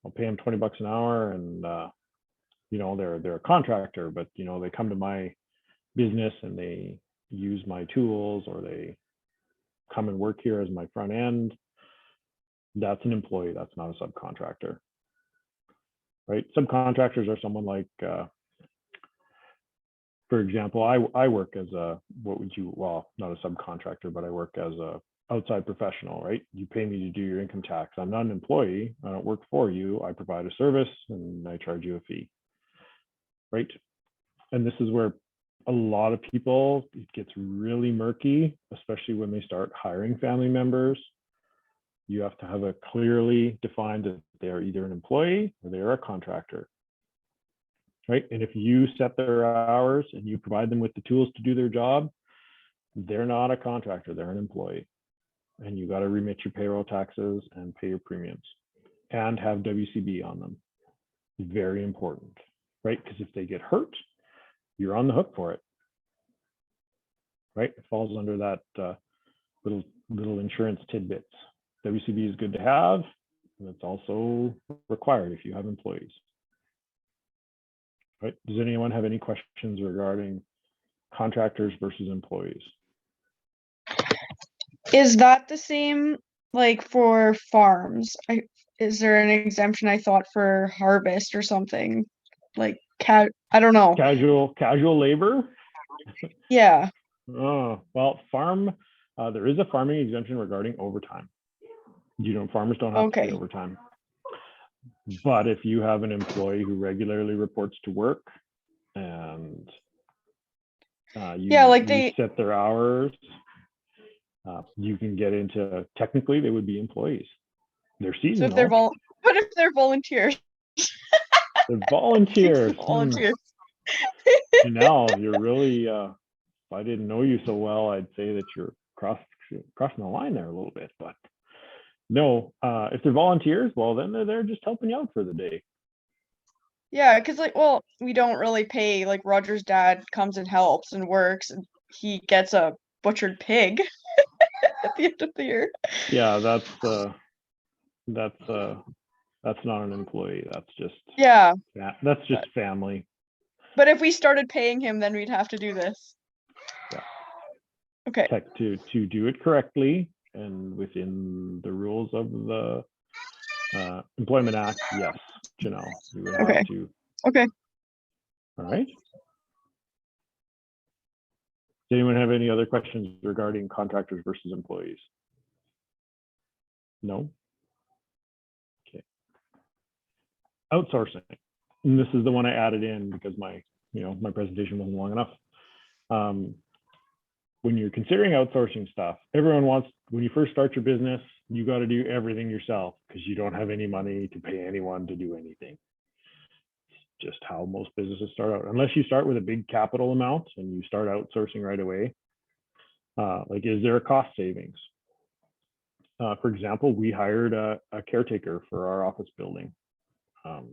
I'll pay them 20 bucks an hour, and you know, they're a contractor, but you know, they come to my business and they use my tools, or they come and work here as my front end. That's an employee. That's not a subcontractor. Right? Subcontractors are someone like, for example, I work as a, well, not a subcontractor, but I work as a outside professional, right? You pay me to do your income tax. I'm not an employee. I don't work for you. I provide a service and I charge you a fee, right? And this is where a lot of people, it gets really murky, especially when they start hiring family members. You have to have a clearly defined that they are either an employee or they are a contractor, right? And if you set their hours and you provide them with the tools to do their job, they're not a contractor, they're an employee. And you got to remit your payroll taxes and pay your premiums and have WCB on them. Very important, right? Because if they get hurt, you're on the hook for it, right? It falls under that little insurance tidbits. WCB is good to have, and it's also required if you have employees. Right? Does anyone have any questions regarding contractors versus employees? Is that the same like for farms? Is there an exemption, I thought, for harvest or something? Like I don't know. Casual labor? Yeah. Oh, well, there is a farming exemption regarding overtime. You know, farmers don't have to pay overtime. But if you have an employee who regularly reports to work and you set their hours, you can get into, technically they would be employees. They're seasonal. So what if they're volunteers? They're volunteers. Volunteers. Janelle, you're really, if I didn't know you so well, I'd say that you're crossing the line there a little bit, but no, if they're volunteers, well, then they're there just helping you out for the day. Yeah, because we don't really pay. Like Roger's dad comes and helps and works, and he gets a butchered pig at the end of the year. Yeah, that's not an employee. That's just that's just family. But if we started paying him, then we'd have to do this. Yeah. Okay. To do it correctly and within the rules of the Employment Act, yes, Janelle, you would have to. Okay. All right. Does anyone have any other questions regarding contractors versus employees? No? Okay. Outsourcing. And this is the one I added in because my presentation wasn't long enough. When you're considering outsourcing stuff, everyone wants, when you first start your business, you got to do everything yourself because you don't have any money to pay anyone to do anything. It's just how most businesses start out. Unless you start with a big capital amount and you start outsourcing right away. Like, is there a cost savings? For example, we hired a caretaker for our office building because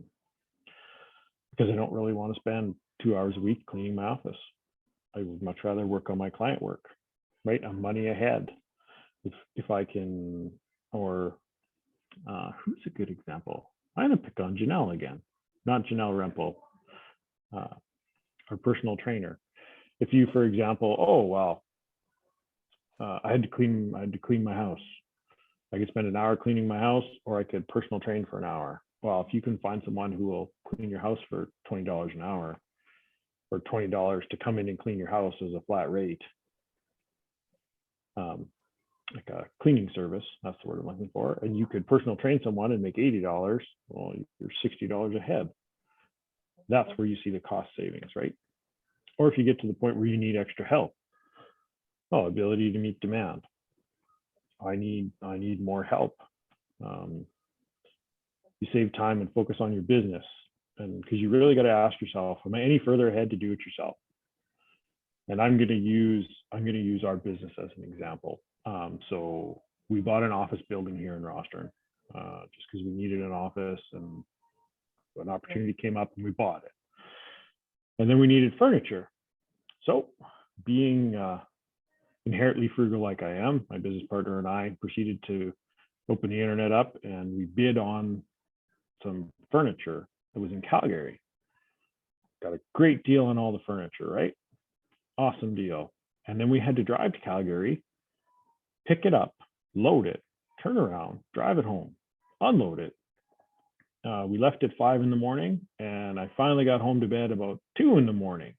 I don't really want to spend 2 hours a week cleaning my office. I would much rather work on my client work, right? I'm money ahead. If I can, or who's a good example? I'm gonna pick on Janelle again, not Janelle Rempel, our personal trainer. If you, for example, oh wow, I had to clean my house. I could spend an hour cleaning my house, or I could personal train for an hour. Well, if you can find someone who will clean your house for $20 an hour, or $20 to come in and clean your house as a flat rate, like a cleaning service, that's the word I'm looking for, and you could personal train someone and make $80, well, you're $60 ahead. That's where you see the cost savings, right? Or if you get to the point where you need extra help, oh, ability to meet demand. I need more help. You save time and focus on your business, and because you really got to ask yourself, am I any further ahead to do it yourself? And I'm going to use our business as an example. So we bought an office building here in Rosthern, just because we needed an office, and an opportunity came up and we bought it. And then we needed furniture. So being inherently frugal like I am, my business partner and I proceeded to open the internet up, and we bid on some furniture that was in Calgary. Got a great deal on all the furniture, right? Awesome deal. And then we had to drive to Calgary, pick it up, load it, turn around, drive it home, unload it. We left at 5 in the morning, and I finally got home to bed about 2 in the morning.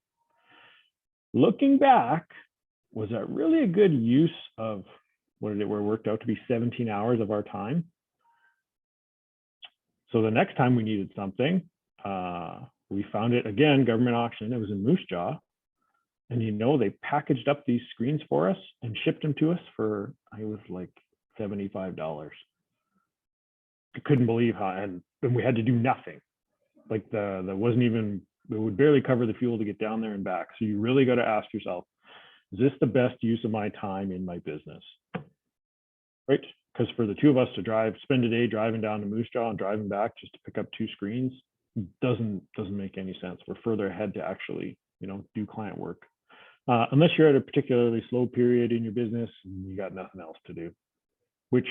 Looking back, was that really a good use of what it worked out to be 17 hours of our time? So the next time we needed something, we found it again, government auction. It was in Moose Jaw. And they packaged up these screens for us and shipped them to us for, I was like $75. I couldn't believe how, and we had to do nothing. Like that wasn't even, it would barely cover the fuel to get down there and back. So you really got to ask yourself, is this the best use of my time in my business? Right? Because for the two of us to spend a day driving down to Moose Jaw and driving back just to pick up 2 screens doesn't make any sense. We're further ahead to actually, do client work. Unless you're at a particularly slow period in your business and you got nothing else to do, which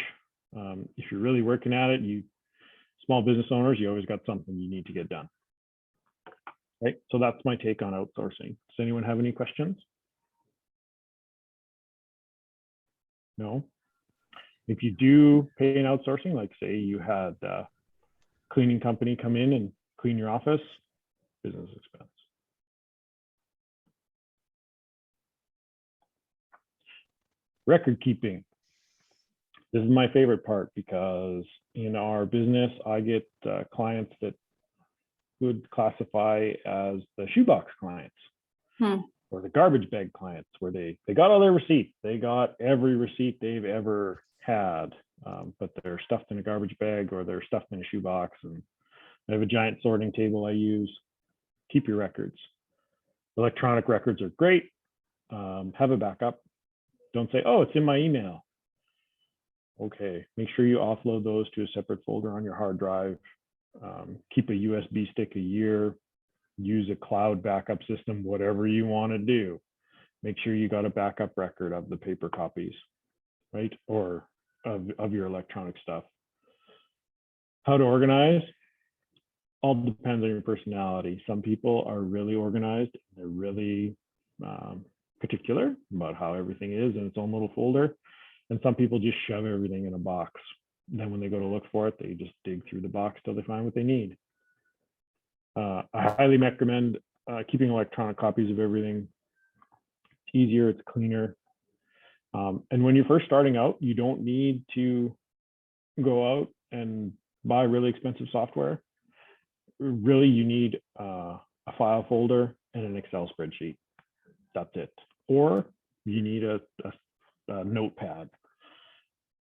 if you're really working at it, small business owners, you always got something you need to get done. Right? So that's my take on outsourcing. Does anyone have any questions? No? If you do pay an outsourcing, like say you had a cleaning company come in and clean your office, business expense. Record keeping. This is my favorite part because in our business, I get clients that would classify as the shoebox clients or the garbage bag clients, where they got all their receipts. They got every receipt they've ever had, but they're stuffed in a garbage bag or they're stuffed in a shoebox. And I have a giant sorting table I use. Keep your records. Electronic records are great. Have a backup. Don't say, oh, it's in my email. Okay, make sure you offload those to a separate folder on your hard drive. Keep a USB stick a year. Use a cloud backup system, whatever you want to do. Make sure you got a backup record of the paper copies, right? Or of your electronic stuff. How to organize? All depends on your personality. Some people are really organized. They're really particular about how everything is in its own little folder. And some people just shove everything in a box. And then when they go to look for it, they just dig through the box till they find what they need. I highly recommend keeping electronic copies of everything. It's easier, it's cleaner. And when you're first starting out, you don't need to go out and buy really expensive software. Really, you need a file folder and an Excel spreadsheet. That's it. Or you need a notepad,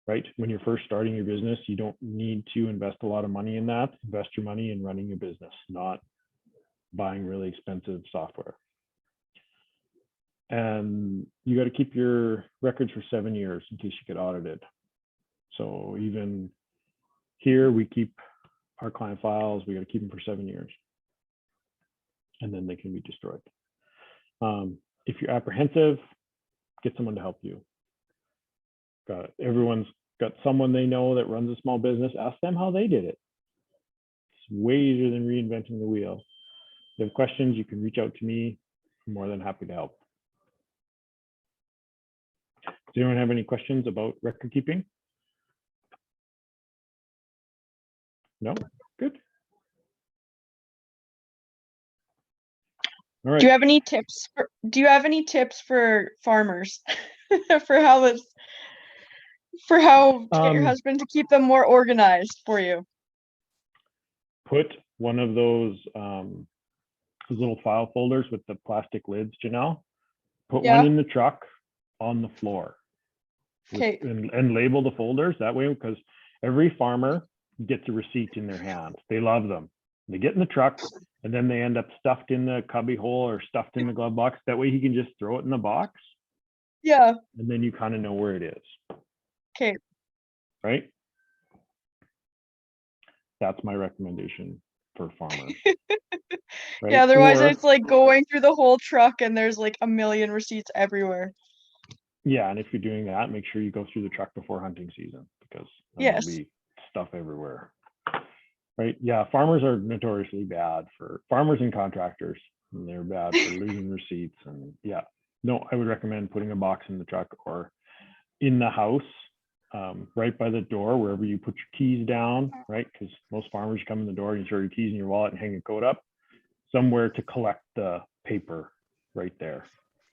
right? When you're first starting your business, you don't need to invest a lot of money in that. Invest your money in running your business, not buying really expensive software. And you got to keep your records for 7 years in case you get audited. So even here, we keep our client files, we got to keep them for 7 years. And then they can be destroyed. If you're apprehensive, get someone to help you. Got it. Everyone's got someone they know that runs a small business. Ask them how they did it. It's way easier than reinventing the wheel. If you have questions, you can reach out to me. I'm more than happy to help. Does anyone have any questions about record keeping? No? Good. All right. Do you have any tips for farmers for how to get your husband to keep them more organized for you? Put one of those those little file folders with the plastic lids, Janelle. Put Yeah. one in the truck on the floor. Okay. And label the folders that way, because every farmer gets a receipt in their hand. They love them. They get in the truck and then they end up stuffed in the cubby hole or stuffed in the glove box. That way he can just throw it in the box Yeah. and then you kind of know where it is. Okay. Right? That's my recommendation for farmers. Right? Yeah, otherwise Or- it's like going through the whole truck and there's like a million receipts everywhere. Yeah, and if you're doing that, make sure you go through the truck before hunting season, because then Yes. there'll be stuff everywhere. Right? Yeah, farmers are notoriously bad for farmers and contractors. And they're bad for losing receipts. And yeah, no, I would recommend putting a box in the truck or in the house, right by the door, wherever you put your keys down, right? Because most farmers come in the door and you throw your keys in your wallet and hang your coat up. Somewhere to collect the paper right there.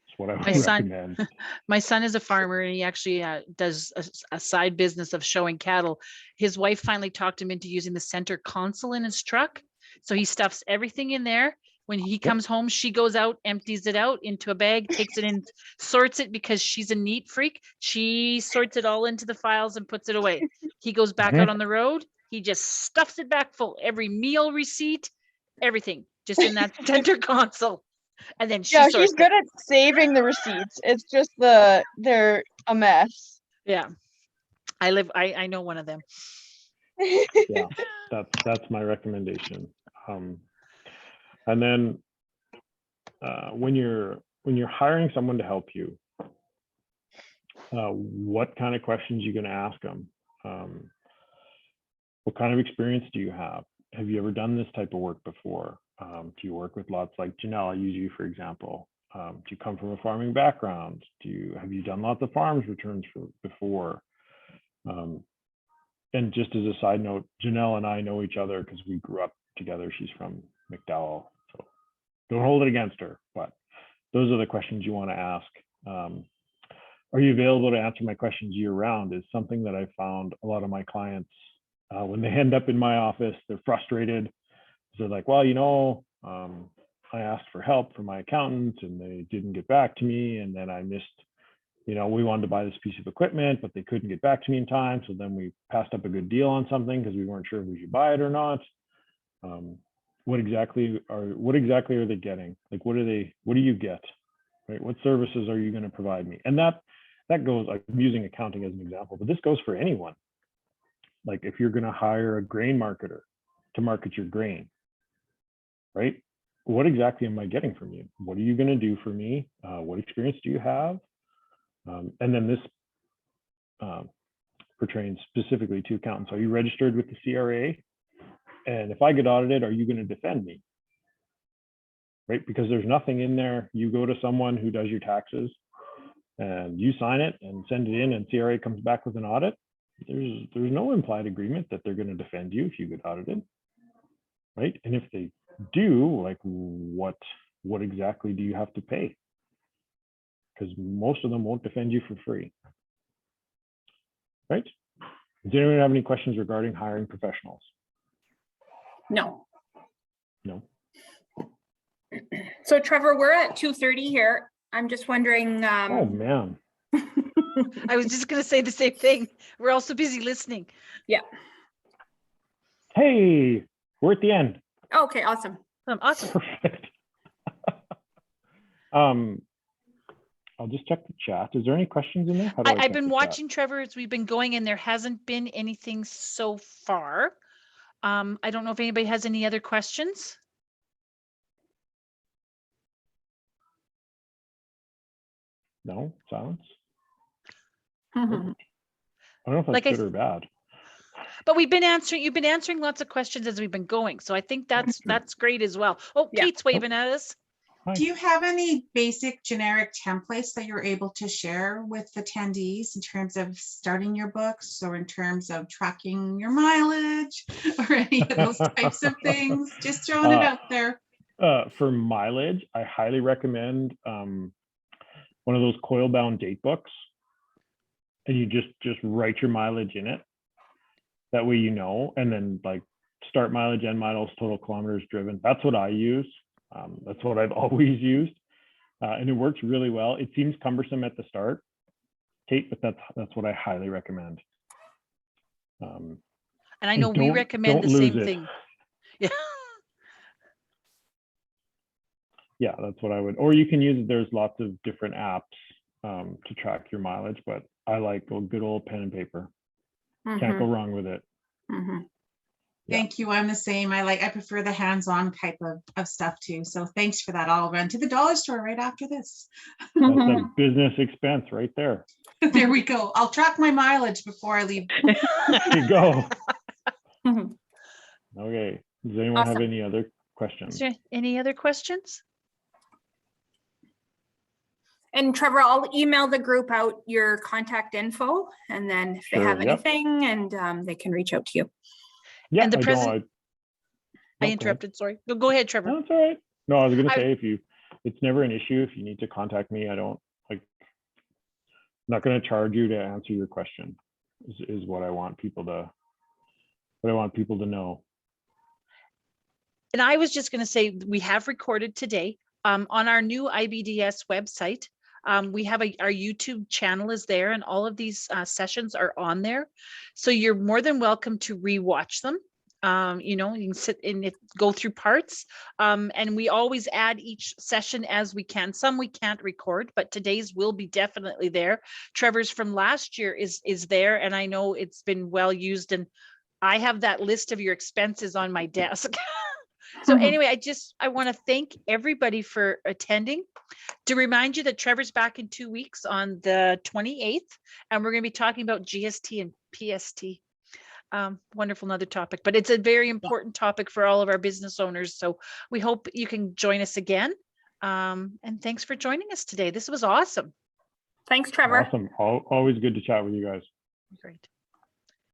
That's what I would recommend. My son is a farmer and he actually does a side business of showing cattle. His wife finally talked him into using the center console in his truck. So he stuffs everything in there. When he comes home, she goes out, empties it out into a bag, takes it in, sorts it because she's a neat freak. She sorts it all into the files and puts it away. He goes back out on the road. He just stuffs it back full. Every meal receipt, everything just in that center console. And then Yeah, he's sorts good it. at saving the receipts. It's just they're a mess. Yeah. I know one of them. Yeah, that's my recommendation. And then when you're hiring someone to help you, what kind of questions are you going to ask them? What kind of experience do you have? Have you ever done this type of work before? Do you work with lots like Janelle? I use you for example. Do you come from a farming background? Have you done lots of farms returns before? And just as a side note, Janelle and I know each other because we grew up together. She's from McDowell, so don't hold it against her. But those are the questions you want to ask. Are you available to answer my questions year round? Is something that I found a lot of my clients, when they end up in my office, they're frustrated. They're like, well, I asked for help from my accountant and they didn't get back to me. And then I missed, we wanted to buy this piece of equipment, but they couldn't get back to me in time. So then we passed up a good deal on something because we weren't sure if we should buy it or not. What exactly are they getting? Like, what do you get? Right? What services are you going to provide me? And that goes, I'm using accounting as an example, but this goes for anyone. Like if you're going to hire a grain marketer to market your grain, right? What exactly am I getting from you? What are you going to do for me? What experience do you have? And then this pertains specifically to accountants. Are you registered with the CRA? And if I get audited, are you going to defend me? Right? Because there's nothing in there. You go to someone who does your taxes and you sign it and send it in and CRA comes back with an audit. There's no implied agreement that they're going to defend you if you get audited. Right? And if they do, like what exactly do you have to pay? Because most of them won't defend you for free. Right? Does anyone have any questions regarding hiring professionals? No. No. So Trevor, we're at 2:30 here. I'm just wondering. Oh man. I was just going to say the same thing. We're all so busy listening. Yeah. Hey, we're at the end. Okay, awesome. Awesome. Perfect. I'll just check the chat. Is there any questions in there? How do I I've check been the watching, chat? Trevor, as we've been going, and there hasn't been anything so far. I don't know if anybody has any other questions. No, silence. Mhm. I don't know if that's Like good or bad. But you've been answering lots of questions as we've been going. So I think that's great as well. Oh, Yeah. Kate's waving at us. Hi. Do you have any basic generic templates that you're able to share with attendees in terms of starting your books or in terms of tracking your mileage or any of those types of things? Just throwing it out there. For mileage, I highly recommend one of those coil bound date books, and you just write your mileage in it. That way, and then like start mileage, end miles, total kilometers driven. That's what I use. That's what I've always used, and it works really well. It seems cumbersome at the start, Kate, but that's what I highly recommend. And I know we don't recommend the lose same it. thing. Yeah. Yeah, that's what I would, or you can use it. There's lots of different apps to track your mileage, but I like a good old pen and paper. Can't go wrong with it. Mhm. Yeah. Thank you. I'm the same. I prefer the hands-on type of stuff too. So thanks for that. I'll run to the dollar store right after this. That's a business expense right there. There we go. I'll track my mileage before I leave. There you go. Mhm. Okay. Does anyone have Awesome. any other Is questions? there any other questions? And Trevor, I'll email the group out your contact info, and then if they Sure, have yep. anything, and they can reach out to you. Yeah, And the I present- don't. I No, go ahead. interrupted, sorry. No, go ahead, Trevor. No, it's all right. No, I was gonna I- say it's never an issue if you need to contact me. I don't like. I'm not gonna charge you to answer your question. Is what I want people to. What I want people to know. And I was just going to say, we have recorded today on our new IBDS website. We have our YouTube channel is there, and all of these sessions are on there. So you're more than welcome to rewatch them. You know, you can sit in it, go through parts. And we always add each session as we can. Some we can't record, but today's will be definitely there. Trevor's from last year is there, and I know it's been well used, and I have that list of your expenses on my desk. So anyway, I want to thank everybody for attending. To remind you that Trevor's back in 2 weeks on the 28th, and we're going to be talking about GST and PST. Wonderful, another topic, but it's a very important topic for all of our business owners. So we hope you can join us again. And thanks for joining us today. This was awesome. Thanks, Trevor. Awesome. Always good to chat with you guys. Great.